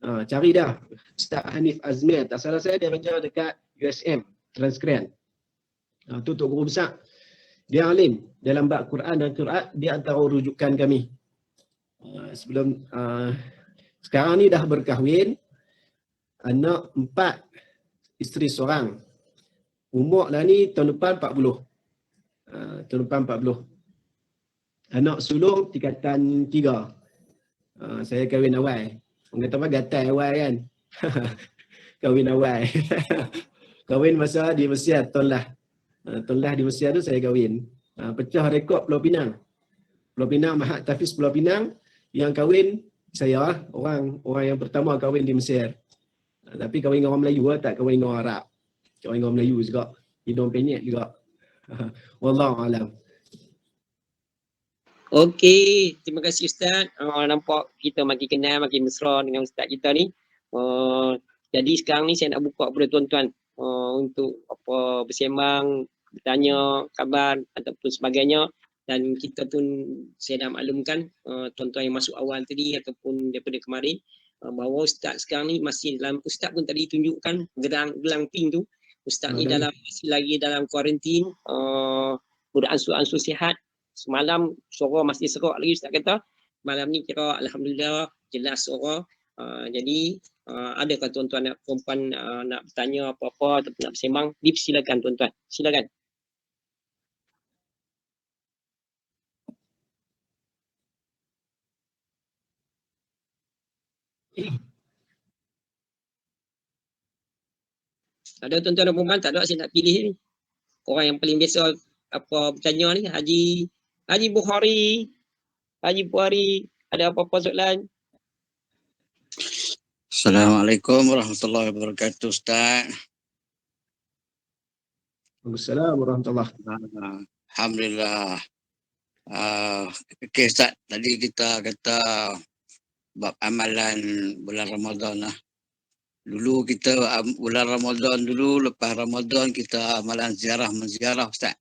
Cari dah. Ustaz Hanif Azmir. Tak salah saya dia kerja dekat USM. Transkripsi. Tu Tok Guru besar. Dia alim dalam bab Quran dan Qiraat, dia antara rujukan kami. Sekarang ni dah berkahwin, anak 4, isteri seorang. Umur dah ni tahun depan 40. Tahun depan 40. Anak sulung tingkatan 3. Saya kahwin awal. Orang kata apa, gatal awal kan. Kahwin awal. Kahwin masa di Mesir, tahun lah di Mesir tu saya kahwin. Pecah rekod Pulau Pinang. Pulau Pinang, Mahat Tafiz Pulau Pinang yang kahwin saya, orang yang pertama kahwin di Mesir. Tapi kahwin dengan orang Melayu lah, tak kahwin dengan orang Arab. Kahwin dengan orang Melayu juga. Hidung penyek juga. Wallahualam. Okey, terima kasih Ustaz. Nampak kita makin kenal, makin mesra dengan Ustaz kita ni. Jadi sekarang ni saya nak buka kepada tuan-tuan untuk bersembang, bertanya, khabar ataupun sebagainya. Dan kita pun saya dah maklumkan tuan-tuan yang masuk awal tadi ataupun daripada kemarin bahawa Ustaz sekarang ni masih dalam, Ustaz pun tadi tunjukkan gelang pink tu. Ustaz ni masih lagi dalam kuarantin, beransur-ansur sihat. Semalam suara masih serak lagi Ustaz kata. Malam ni kira alhamdulillah jelas suara. Jadi adakah tuan-tuan nak perempuan nak bertanya apa-apa ataupun nak bersembang, dipersilakan tuan-tuan. Silakan. Ada tuan-tuan dan perempuan, tak ada, saya nak pilih ni. Orang yang paling biasa bertanya ni, Haji Bukhari, Haji Bukhari, ada apa-apa soalan? Assalamualaikum warahmatullahi wabarakatuh Ustaz. Waalaikumsalam warahmatullahi. Alhamdulillah. Okay Ustaz, tadi kita kata bab amalan bulan Ramadan lah. Dulu kita bulan Ramadan dulu, lepas Ramadan kita amalan menziarah Ustaz.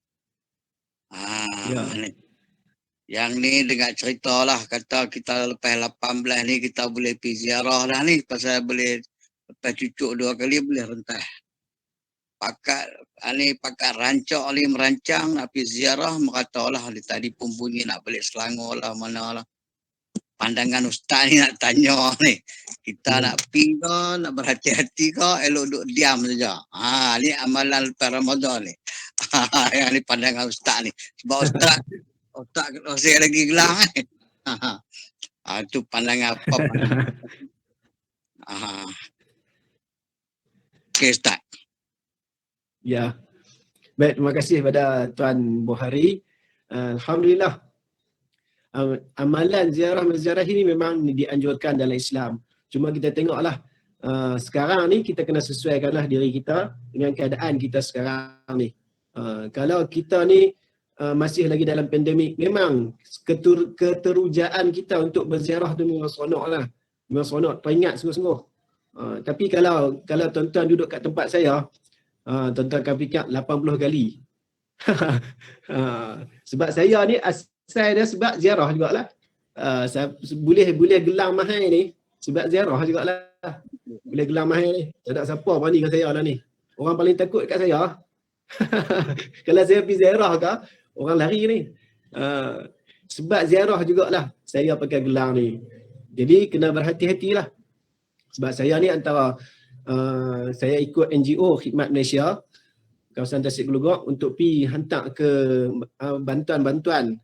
Ya. Yang ni dengar cerita lah, kata kita lepas 18 ni kita boleh pergi ziarah dah ni, pasal boleh lepas cucuk 2 kali boleh rentas. Pakat rancak ni merancang nak pergi ziarah, merata lah tadi pun bunyi nak balik Selangor lah, mana lah. Pandangan ustaz ni nak tanya ni. Kita nak pergi ke, nak berhati-hati ke, elok duduk diam saja. Ni amalan lepas Ramadan ni. Yang ni pandangan ustaz ni. Sebab ustaz saya lagi gelang ni. Itu pandangan apa? Okey ustaz. Ya. Baik, terima kasih kepada Tuan Buhari. Alhamdulillah. Amalan ziarah ini memang dianjurkan dalam Islam. Cuma kita tengoklah sekarang ni kita kena sesuaikanlah diri kita dengan keadaan kita sekarang ni. Kalau kita ni masih lagi dalam pandemik, memang keterujaan kita untuk berziarah tu memang seronok lah. Memang seronok, teringat sungguh-sungguh. Tapi kalau tuan-tuan duduk kat tempat saya, tuan-tuan akan fikir 80 kali. Sebab saya ni asal dia sebab ziarah jugalah. Boleh gelang mahal ni sebab ziarah jugalah. Boleh gelang mahal ni. Tak ada siapa berani dengan saya lah ni. Orang paling takut kat saya. Kalau saya pergi ziarah ke, orang lari ni. Sebab ziarah jugalah saya pakai gelang ni. Jadi kena berhati-hatilah. Sebab saya ni antara saya ikut NGO Khidmat Malaysia kawasan Tasik Gelugok untuk pergi hantar ke bantuan-bantuan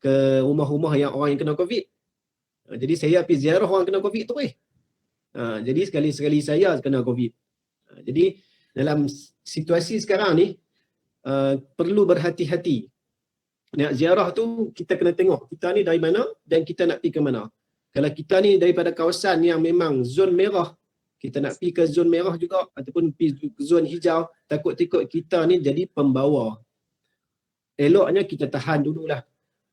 ke rumah-rumah yang orang yang kena COVID. Jadi saya pergi ziarah orang kena COVID tu. Jadi sekali-sekali saya kena COVID. Jadi dalam situasi sekarang ni perlu berhati-hati. Nak ziarah tu kita kena tengok kita ni dari mana dan kita nak pergi ke mana. Kalau kita ni daripada kawasan yang memang zon merah, kita nak pergi ke zon merah juga ataupun pergi ke zon hijau, takut-takut kita ni jadi pembawa. Eloknya kita tahan dululah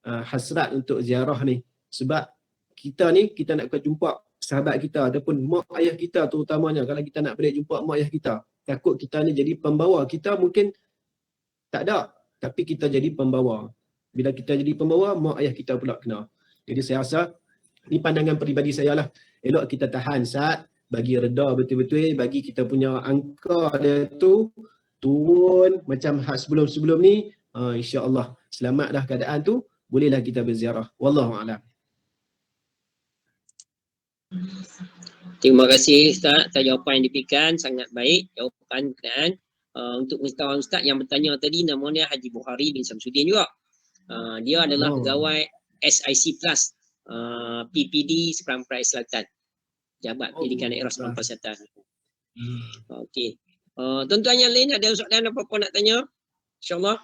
hasrat untuk ziarah ni. Sebab kita ni, kita nak jumpa sahabat kita ataupun mak ayah kita terutamanya. Kalau kita nak balik jumpa mak ayah kita, takut kita ni jadi pembawa. Kita mungkin tak ada, tapi kita jadi pembawa. Bila kita jadi pembawa, mak ayah kita pula kena. Jadi saya rasa, ni pandangan peribadi saya lah. Elok kita tahan saat bagi reda betul-betul, bagi kita punya angka dia tu turun macam sebelum-sebelum ni, insya-Allah selamat dah keadaan tu, bolehlah kita berziarah. Wallahu a'lam. Terima kasih Ustaz atas jawapan yang diberikan, sangat baik jawapan berkenaan. Untuk pengetahuan Ustaz yang bertanya tadi, namanya Haji Buhari bin Samsudin juga. Dia adalah pegawai SIC Plus PPD Seberang Perai Selatan, Jabat Pendidikan Daerah Seberang Perai Selatan. Okey. Tuan-tuan yang lain ada soalan apa-apa nak tanya? InsyaAllah.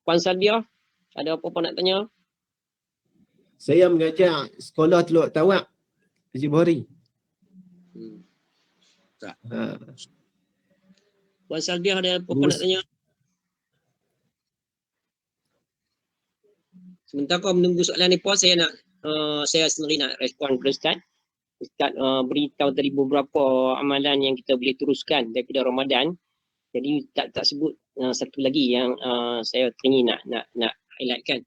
Puan Salbia, ada apa-apa nak tanya? Saya mengajar sekolah Teluk Tawak, Haji Buhari. Puan Salbia ada apa-apa nak tanya? Sementara kau menunggu soalan ni, Puan, saya sendiri nak respon kepada Ustaz. Ustaz beritahu tadi beberapa amalan yang kita boleh teruskan daripada Ramadan. Jadi tak sebut satu lagi yang saya teringin nak highlightkan,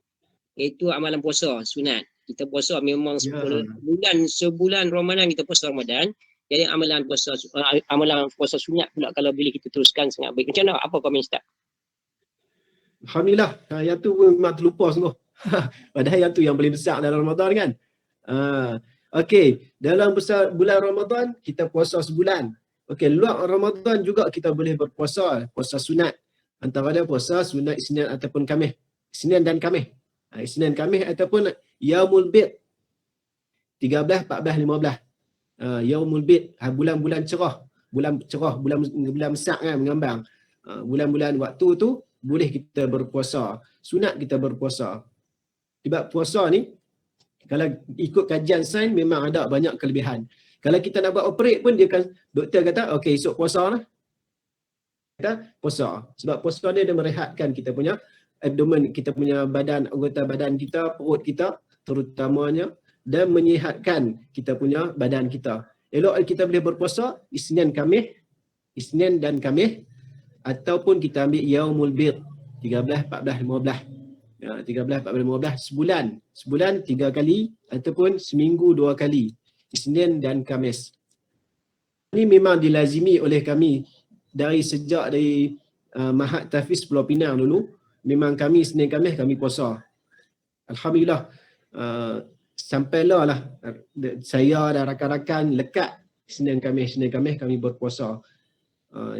iaitu amalan puasa sunat. Kita puasa memang sebulan Ramadan kita puasa Ramadan. Jadi amalan puasa sunat pula kalau boleh kita teruskan sangat baik. Macam mana? Apa komen Ustaz? Alhamdulillah, yang tu memang terlupa sungguh. Padahal yang tu yang paling besar dalam Ramadan kan. Okey, dalam bulan Ramadan kita puasa sebulan. Okey, luar Ramadan juga kita boleh berpuasa, puasa sunat. Antara dia puasa sunat Isnin ataupun Khamis. Isnin dan Khamis. Isnin Khamis ataupun Yaumul Bid. 13, 14, 15. Yaumul Bid, bulan-bulan cerah. Bulan Mesak kan mengambang. Bulan-bulan waktu tu boleh kita berpuasa. Sunat kita berpuasa. Sebab puasa ni, kalau ikut kajian sains memang ada banyak kelebihan. Kalau kita nak buat operate pun doktor kata, okey esok puasa lah. Kita puasa. Sebab puasa dia merehatkan kita punya abdomen, kita punya badan, anggota badan kita, perut kita terutamanya, dan menyihatkan kita punya badan kita. Elok kita boleh berpuasa Isnin dan Khamis, ataupun kita ambil Yaumul Bid. 13, 14, 15. 13, 14, 15 sebulan 3 kali ataupun seminggu 2 kali, Isnin dan Khamis. Ini memang dilazimi oleh kami dari sejak dari Mahat Tahfiz Pulau Pinang dulu. Memang kami Isnin Khamis kami puasa. Alhamdulillah, sampailah lah saya dan rakan-rakan lekat Isnin Khamis kami berpuasa.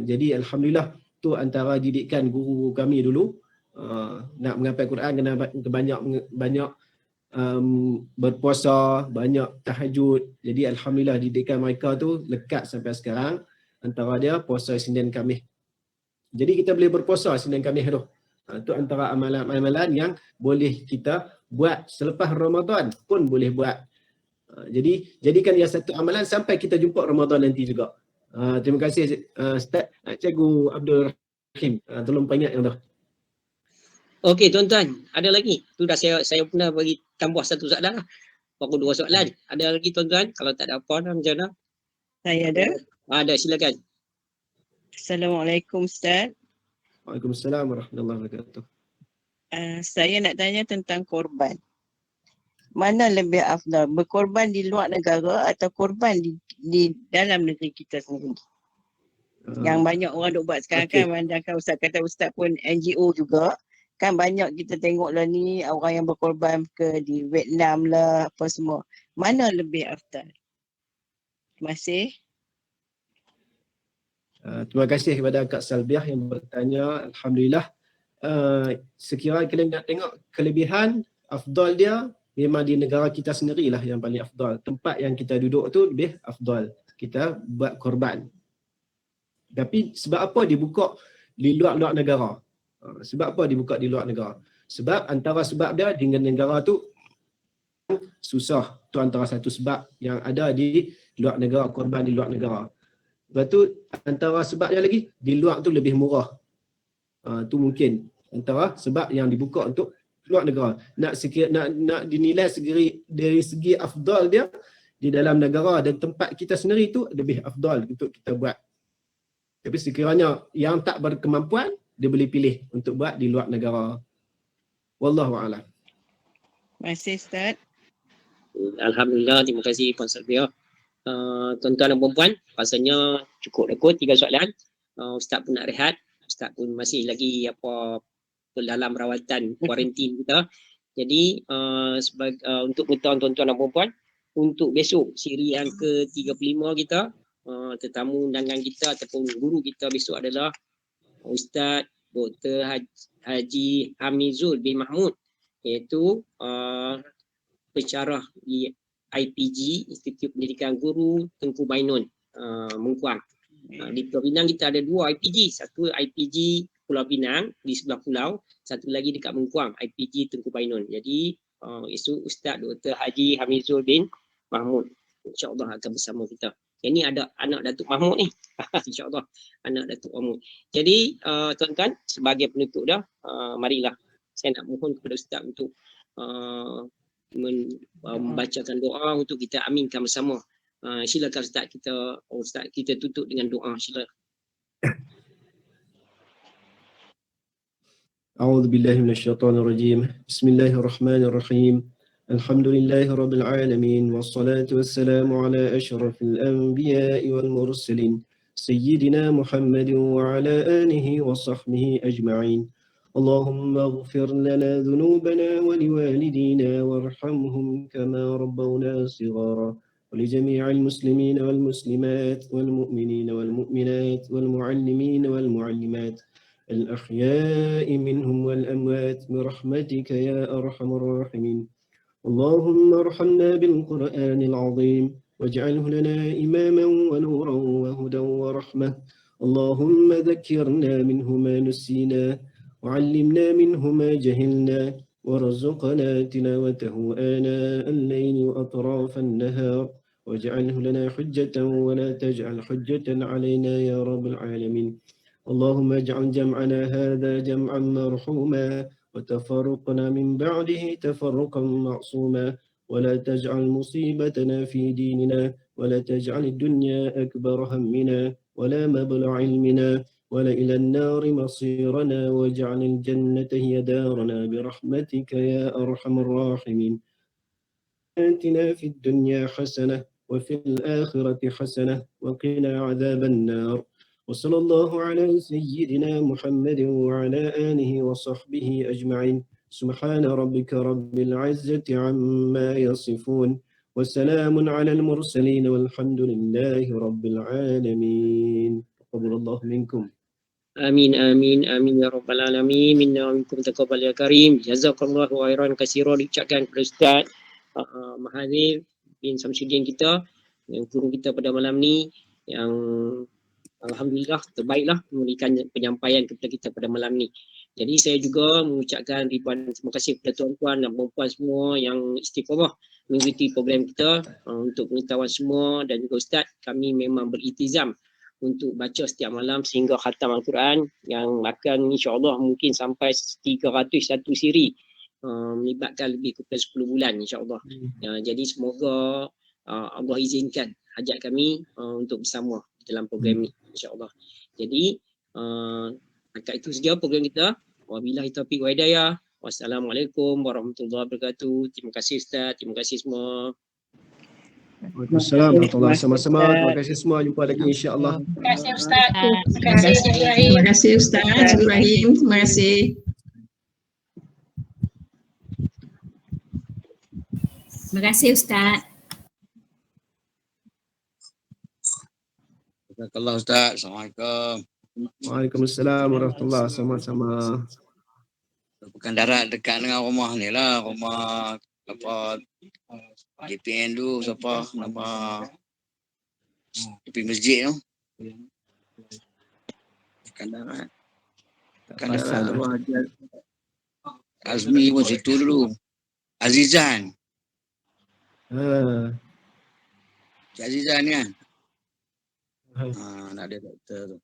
Jadi Alhamdulillah, tu antara didikan guru kami dulu. Nak mengapai Quran kena banyak berpuasa, banyak tahajud. Jadi Alhamdulillah didikan mereka tu lekat sampai sekarang. Antara dia puasa Isnin Khamis. Jadi kita boleh berpuasa Isnin Khamis tu. Itu antara amalan-amalan yang boleh kita buat selepas Ramadan pun boleh buat. Jadi jadikan ia satu amalan sampai kita jumpa Ramadan nanti juga. Terima kasih Ustaz Cikgu Abdul Rahim. Tolong panjat yang tu. Okey tuan-tuan, ada lagi? Tu dah saya pernah bagi tambah satu soalan lah. Baru 2 soalan. Ada lagi tuan-tuan? Kalau tak ada apa dah macam mana? Saya ada. Ada, silakan. Assalamualaikum Ustaz. Waalaikumsalam warahmatullahi wabarakatuh. Saya nak tanya tentang korban. Mana lebih afdal? Berkorban di luar negara atau korban di dalam negeri kita sendiri? Yang banyak orang duk buat sekarang kan, mandangkan Ustaz kata Ustaz pun NGO juga. Kan banyak kita tengok lah ni orang yang berkorban ke di Vietnam lah apa semua. Mana lebih afdal? Terima kasih. Terima kasih kepada Kak Salbiah yang bertanya. Alhamdulillah. Sekiranya kalian nak tengok kelebihan, afdal dia memang di negara kita sendirilah yang paling afdal. Tempat yang kita duduk tu lebih afdal. Kita buat korban. Tapi sebab apa dibuka di luar negara? Sebab apa dibuka di luar negara? Sebab antara sebab dia dengan negara tu susah. Tu antara satu sebab yang ada di luar negara, korban di luar negara. Lepas tu antara sebabnya lagi di luar tu lebih murah. Tu mungkin antara sebab yang dibuka untuk luar negara. Nak dinilai dari segi afdal dia di dalam negara dan tempat kita sendiri tu lebih afdal untuk kita buat. Tapi sekiranya yang tak berkemampuan, dia boleh pilih untuk buat di luar negara. Wallahu a'lam. Terima kasih Ustaz. Alhamdulillah, terima kasih Puan Salbiah. Tuan-tuan dan puan-puan, rasanya cukup dah kot 3 soalan. Ustaz pun nak rehat. Ustaz pun masih lagi dalam rawatan kuarantin kita. Jadi untuk pengetahuan tuan-tuan dan puan-puan, untuk besok siri yang ke-35 kita, tetamu undangan kita ataupun guru kita besok adalah Ustaz Dr. Haji Hamizul bin Mahmud, iaitu pensyarah di IPG, Institut Pendidikan Guru Tengku Bainun, Mengkuang. Di Pulau Pinang kita ada 2 IPG, satu IPG Pulau Pinang di sebelah pulau, satu lagi dekat Mengkuang, IPG Tengku Bainun. Jadi esok Ustaz Dr. Haji Hamizul bin Mahmud insya-Allah akan bersama kita. Ini ada anak Datuk Mahmud ni. InsyaAllah anak Datuk Mahmud. Jadi tuan-tuan, sebagai penutup dah, marilah saya nak mohon kepada Ustaz untuk membacakan doa untuk kita aminkan bersama. Silakan Ustaz kita tutup dengan doa. Silakan. A'udzu billahi minasyaitonir rajim. Bismillahirrahmanirrahim. Alhamdulillahi rabbil alamin wassalatu wassalamu ala asyrafil anbiya'i wal mursalin sayyidina Muhammadin wa ala alihi wa sahbihi ajma'in. Allahumma ighfir lana dhunubana wa liwalidina warhamhum kama rabbawna shighara wa li jami'il muslimina wal muslimat wal mu'minina wal mu'minat wal mu'allimina wal mu'allimat al-ahya'i minhum wal amwat bi rahmatika ya arhamar rahimin. اللهم ارحمنا بالقرآن العظيم واجعله لنا إماما ونورا وهدى ورحمة. اللهم ذكرنا منه ما نسينا وعلمنا منه ما جهلنا وارزقنا تلاوته آناء الليل وأطراف النهار واجعله لنا حجة ولا تجعل حجة علينا يا رب العالمين. اللهم اجعل جمعنا هذا جمعا مرحوما وتفرقنا من بعده تفرقا معصوما ولا تجعل مصيبتنا في ديننا ولا تجعل الدنيا أكبر همنا ولا مبلغ علمنا ولا إلى النار مصيرنا واجعل الجنة هي دارنا برحمتك يا أرحم الراحمين. آتنا في الدنيا حسنة وفي الآخرة حسنة وقنا عذاب النار. وصلى الله على سيدنا محمد وعلى آله وصحبه أجمعين. سبحان ربك رب العزة عما يصفون وسلام على المرسلين والحمد لله رب العالمين. تقبل الله منكم. Amin, amin, amin ya rabbal alamin. Minna wa minkum taqabbal ya karim. Jazakallahu khairan katsiran diucapkan kepada Ustaz Mahathir bin Samsudin kita, yang guru kita pada malam ni, yang alhamdulillah terbaiklah memberikan penyampaian kepada kita pada malam ni. Jadi saya juga mengucapkan ribuan terima kasih kepada tuan-tuan dan puan-puan semua yang istiqamah mengikuti program kita. Untuk pengetahuan semua dan juga Ustaz, kami memang beriltizam untuk baca setiap malam sehingga khatam Al-Quran, yang akan insya-Allah mungkin sampai 301 siri, melibatkan lebih kepada 10 bulan insya-Allah. Jadi semoga Allah izinkan hajat kami untuk bersama dalam program ni insya-Allah. Jadi dekat itu saja program kita. Wabillahi taufiq wa hidayah. Wassalamualaikum warahmatullahi wabarakatuh. Terima kasih Ustaz, terima kasih semua. Waalaikumsalam warahmatullahi wabarakatuh. Sama-sama. Terima kasih semua. Jumpa lagi insya-Allah. Terima kasih Ustaz. Terima kasih Ibrahim. Terima kasih Ustaz Ibrahim. Terima kasih. Terima kasih Ustaz. Jazakallah Ustaz. Assalamualaikum. Waalaikumsalam warahmatullahi wabarakatuh. Sama-sama. Bukan darat dekat dengan rumah ni lah. Rumah apa GPN tu siapa nama tepi masjid tu. Bukan darat. Bukan darat apa Haji Azmi pun situ dulu. Azizan. Cik Azizan ni kan? Nak ada doktor tu.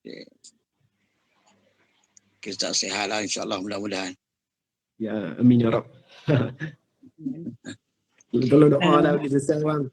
Okay. Kita sihat lah insyaAllah, mudah-mudahan. Ya, amin ya Rabb. Tolong doa lah bagi selesai bang.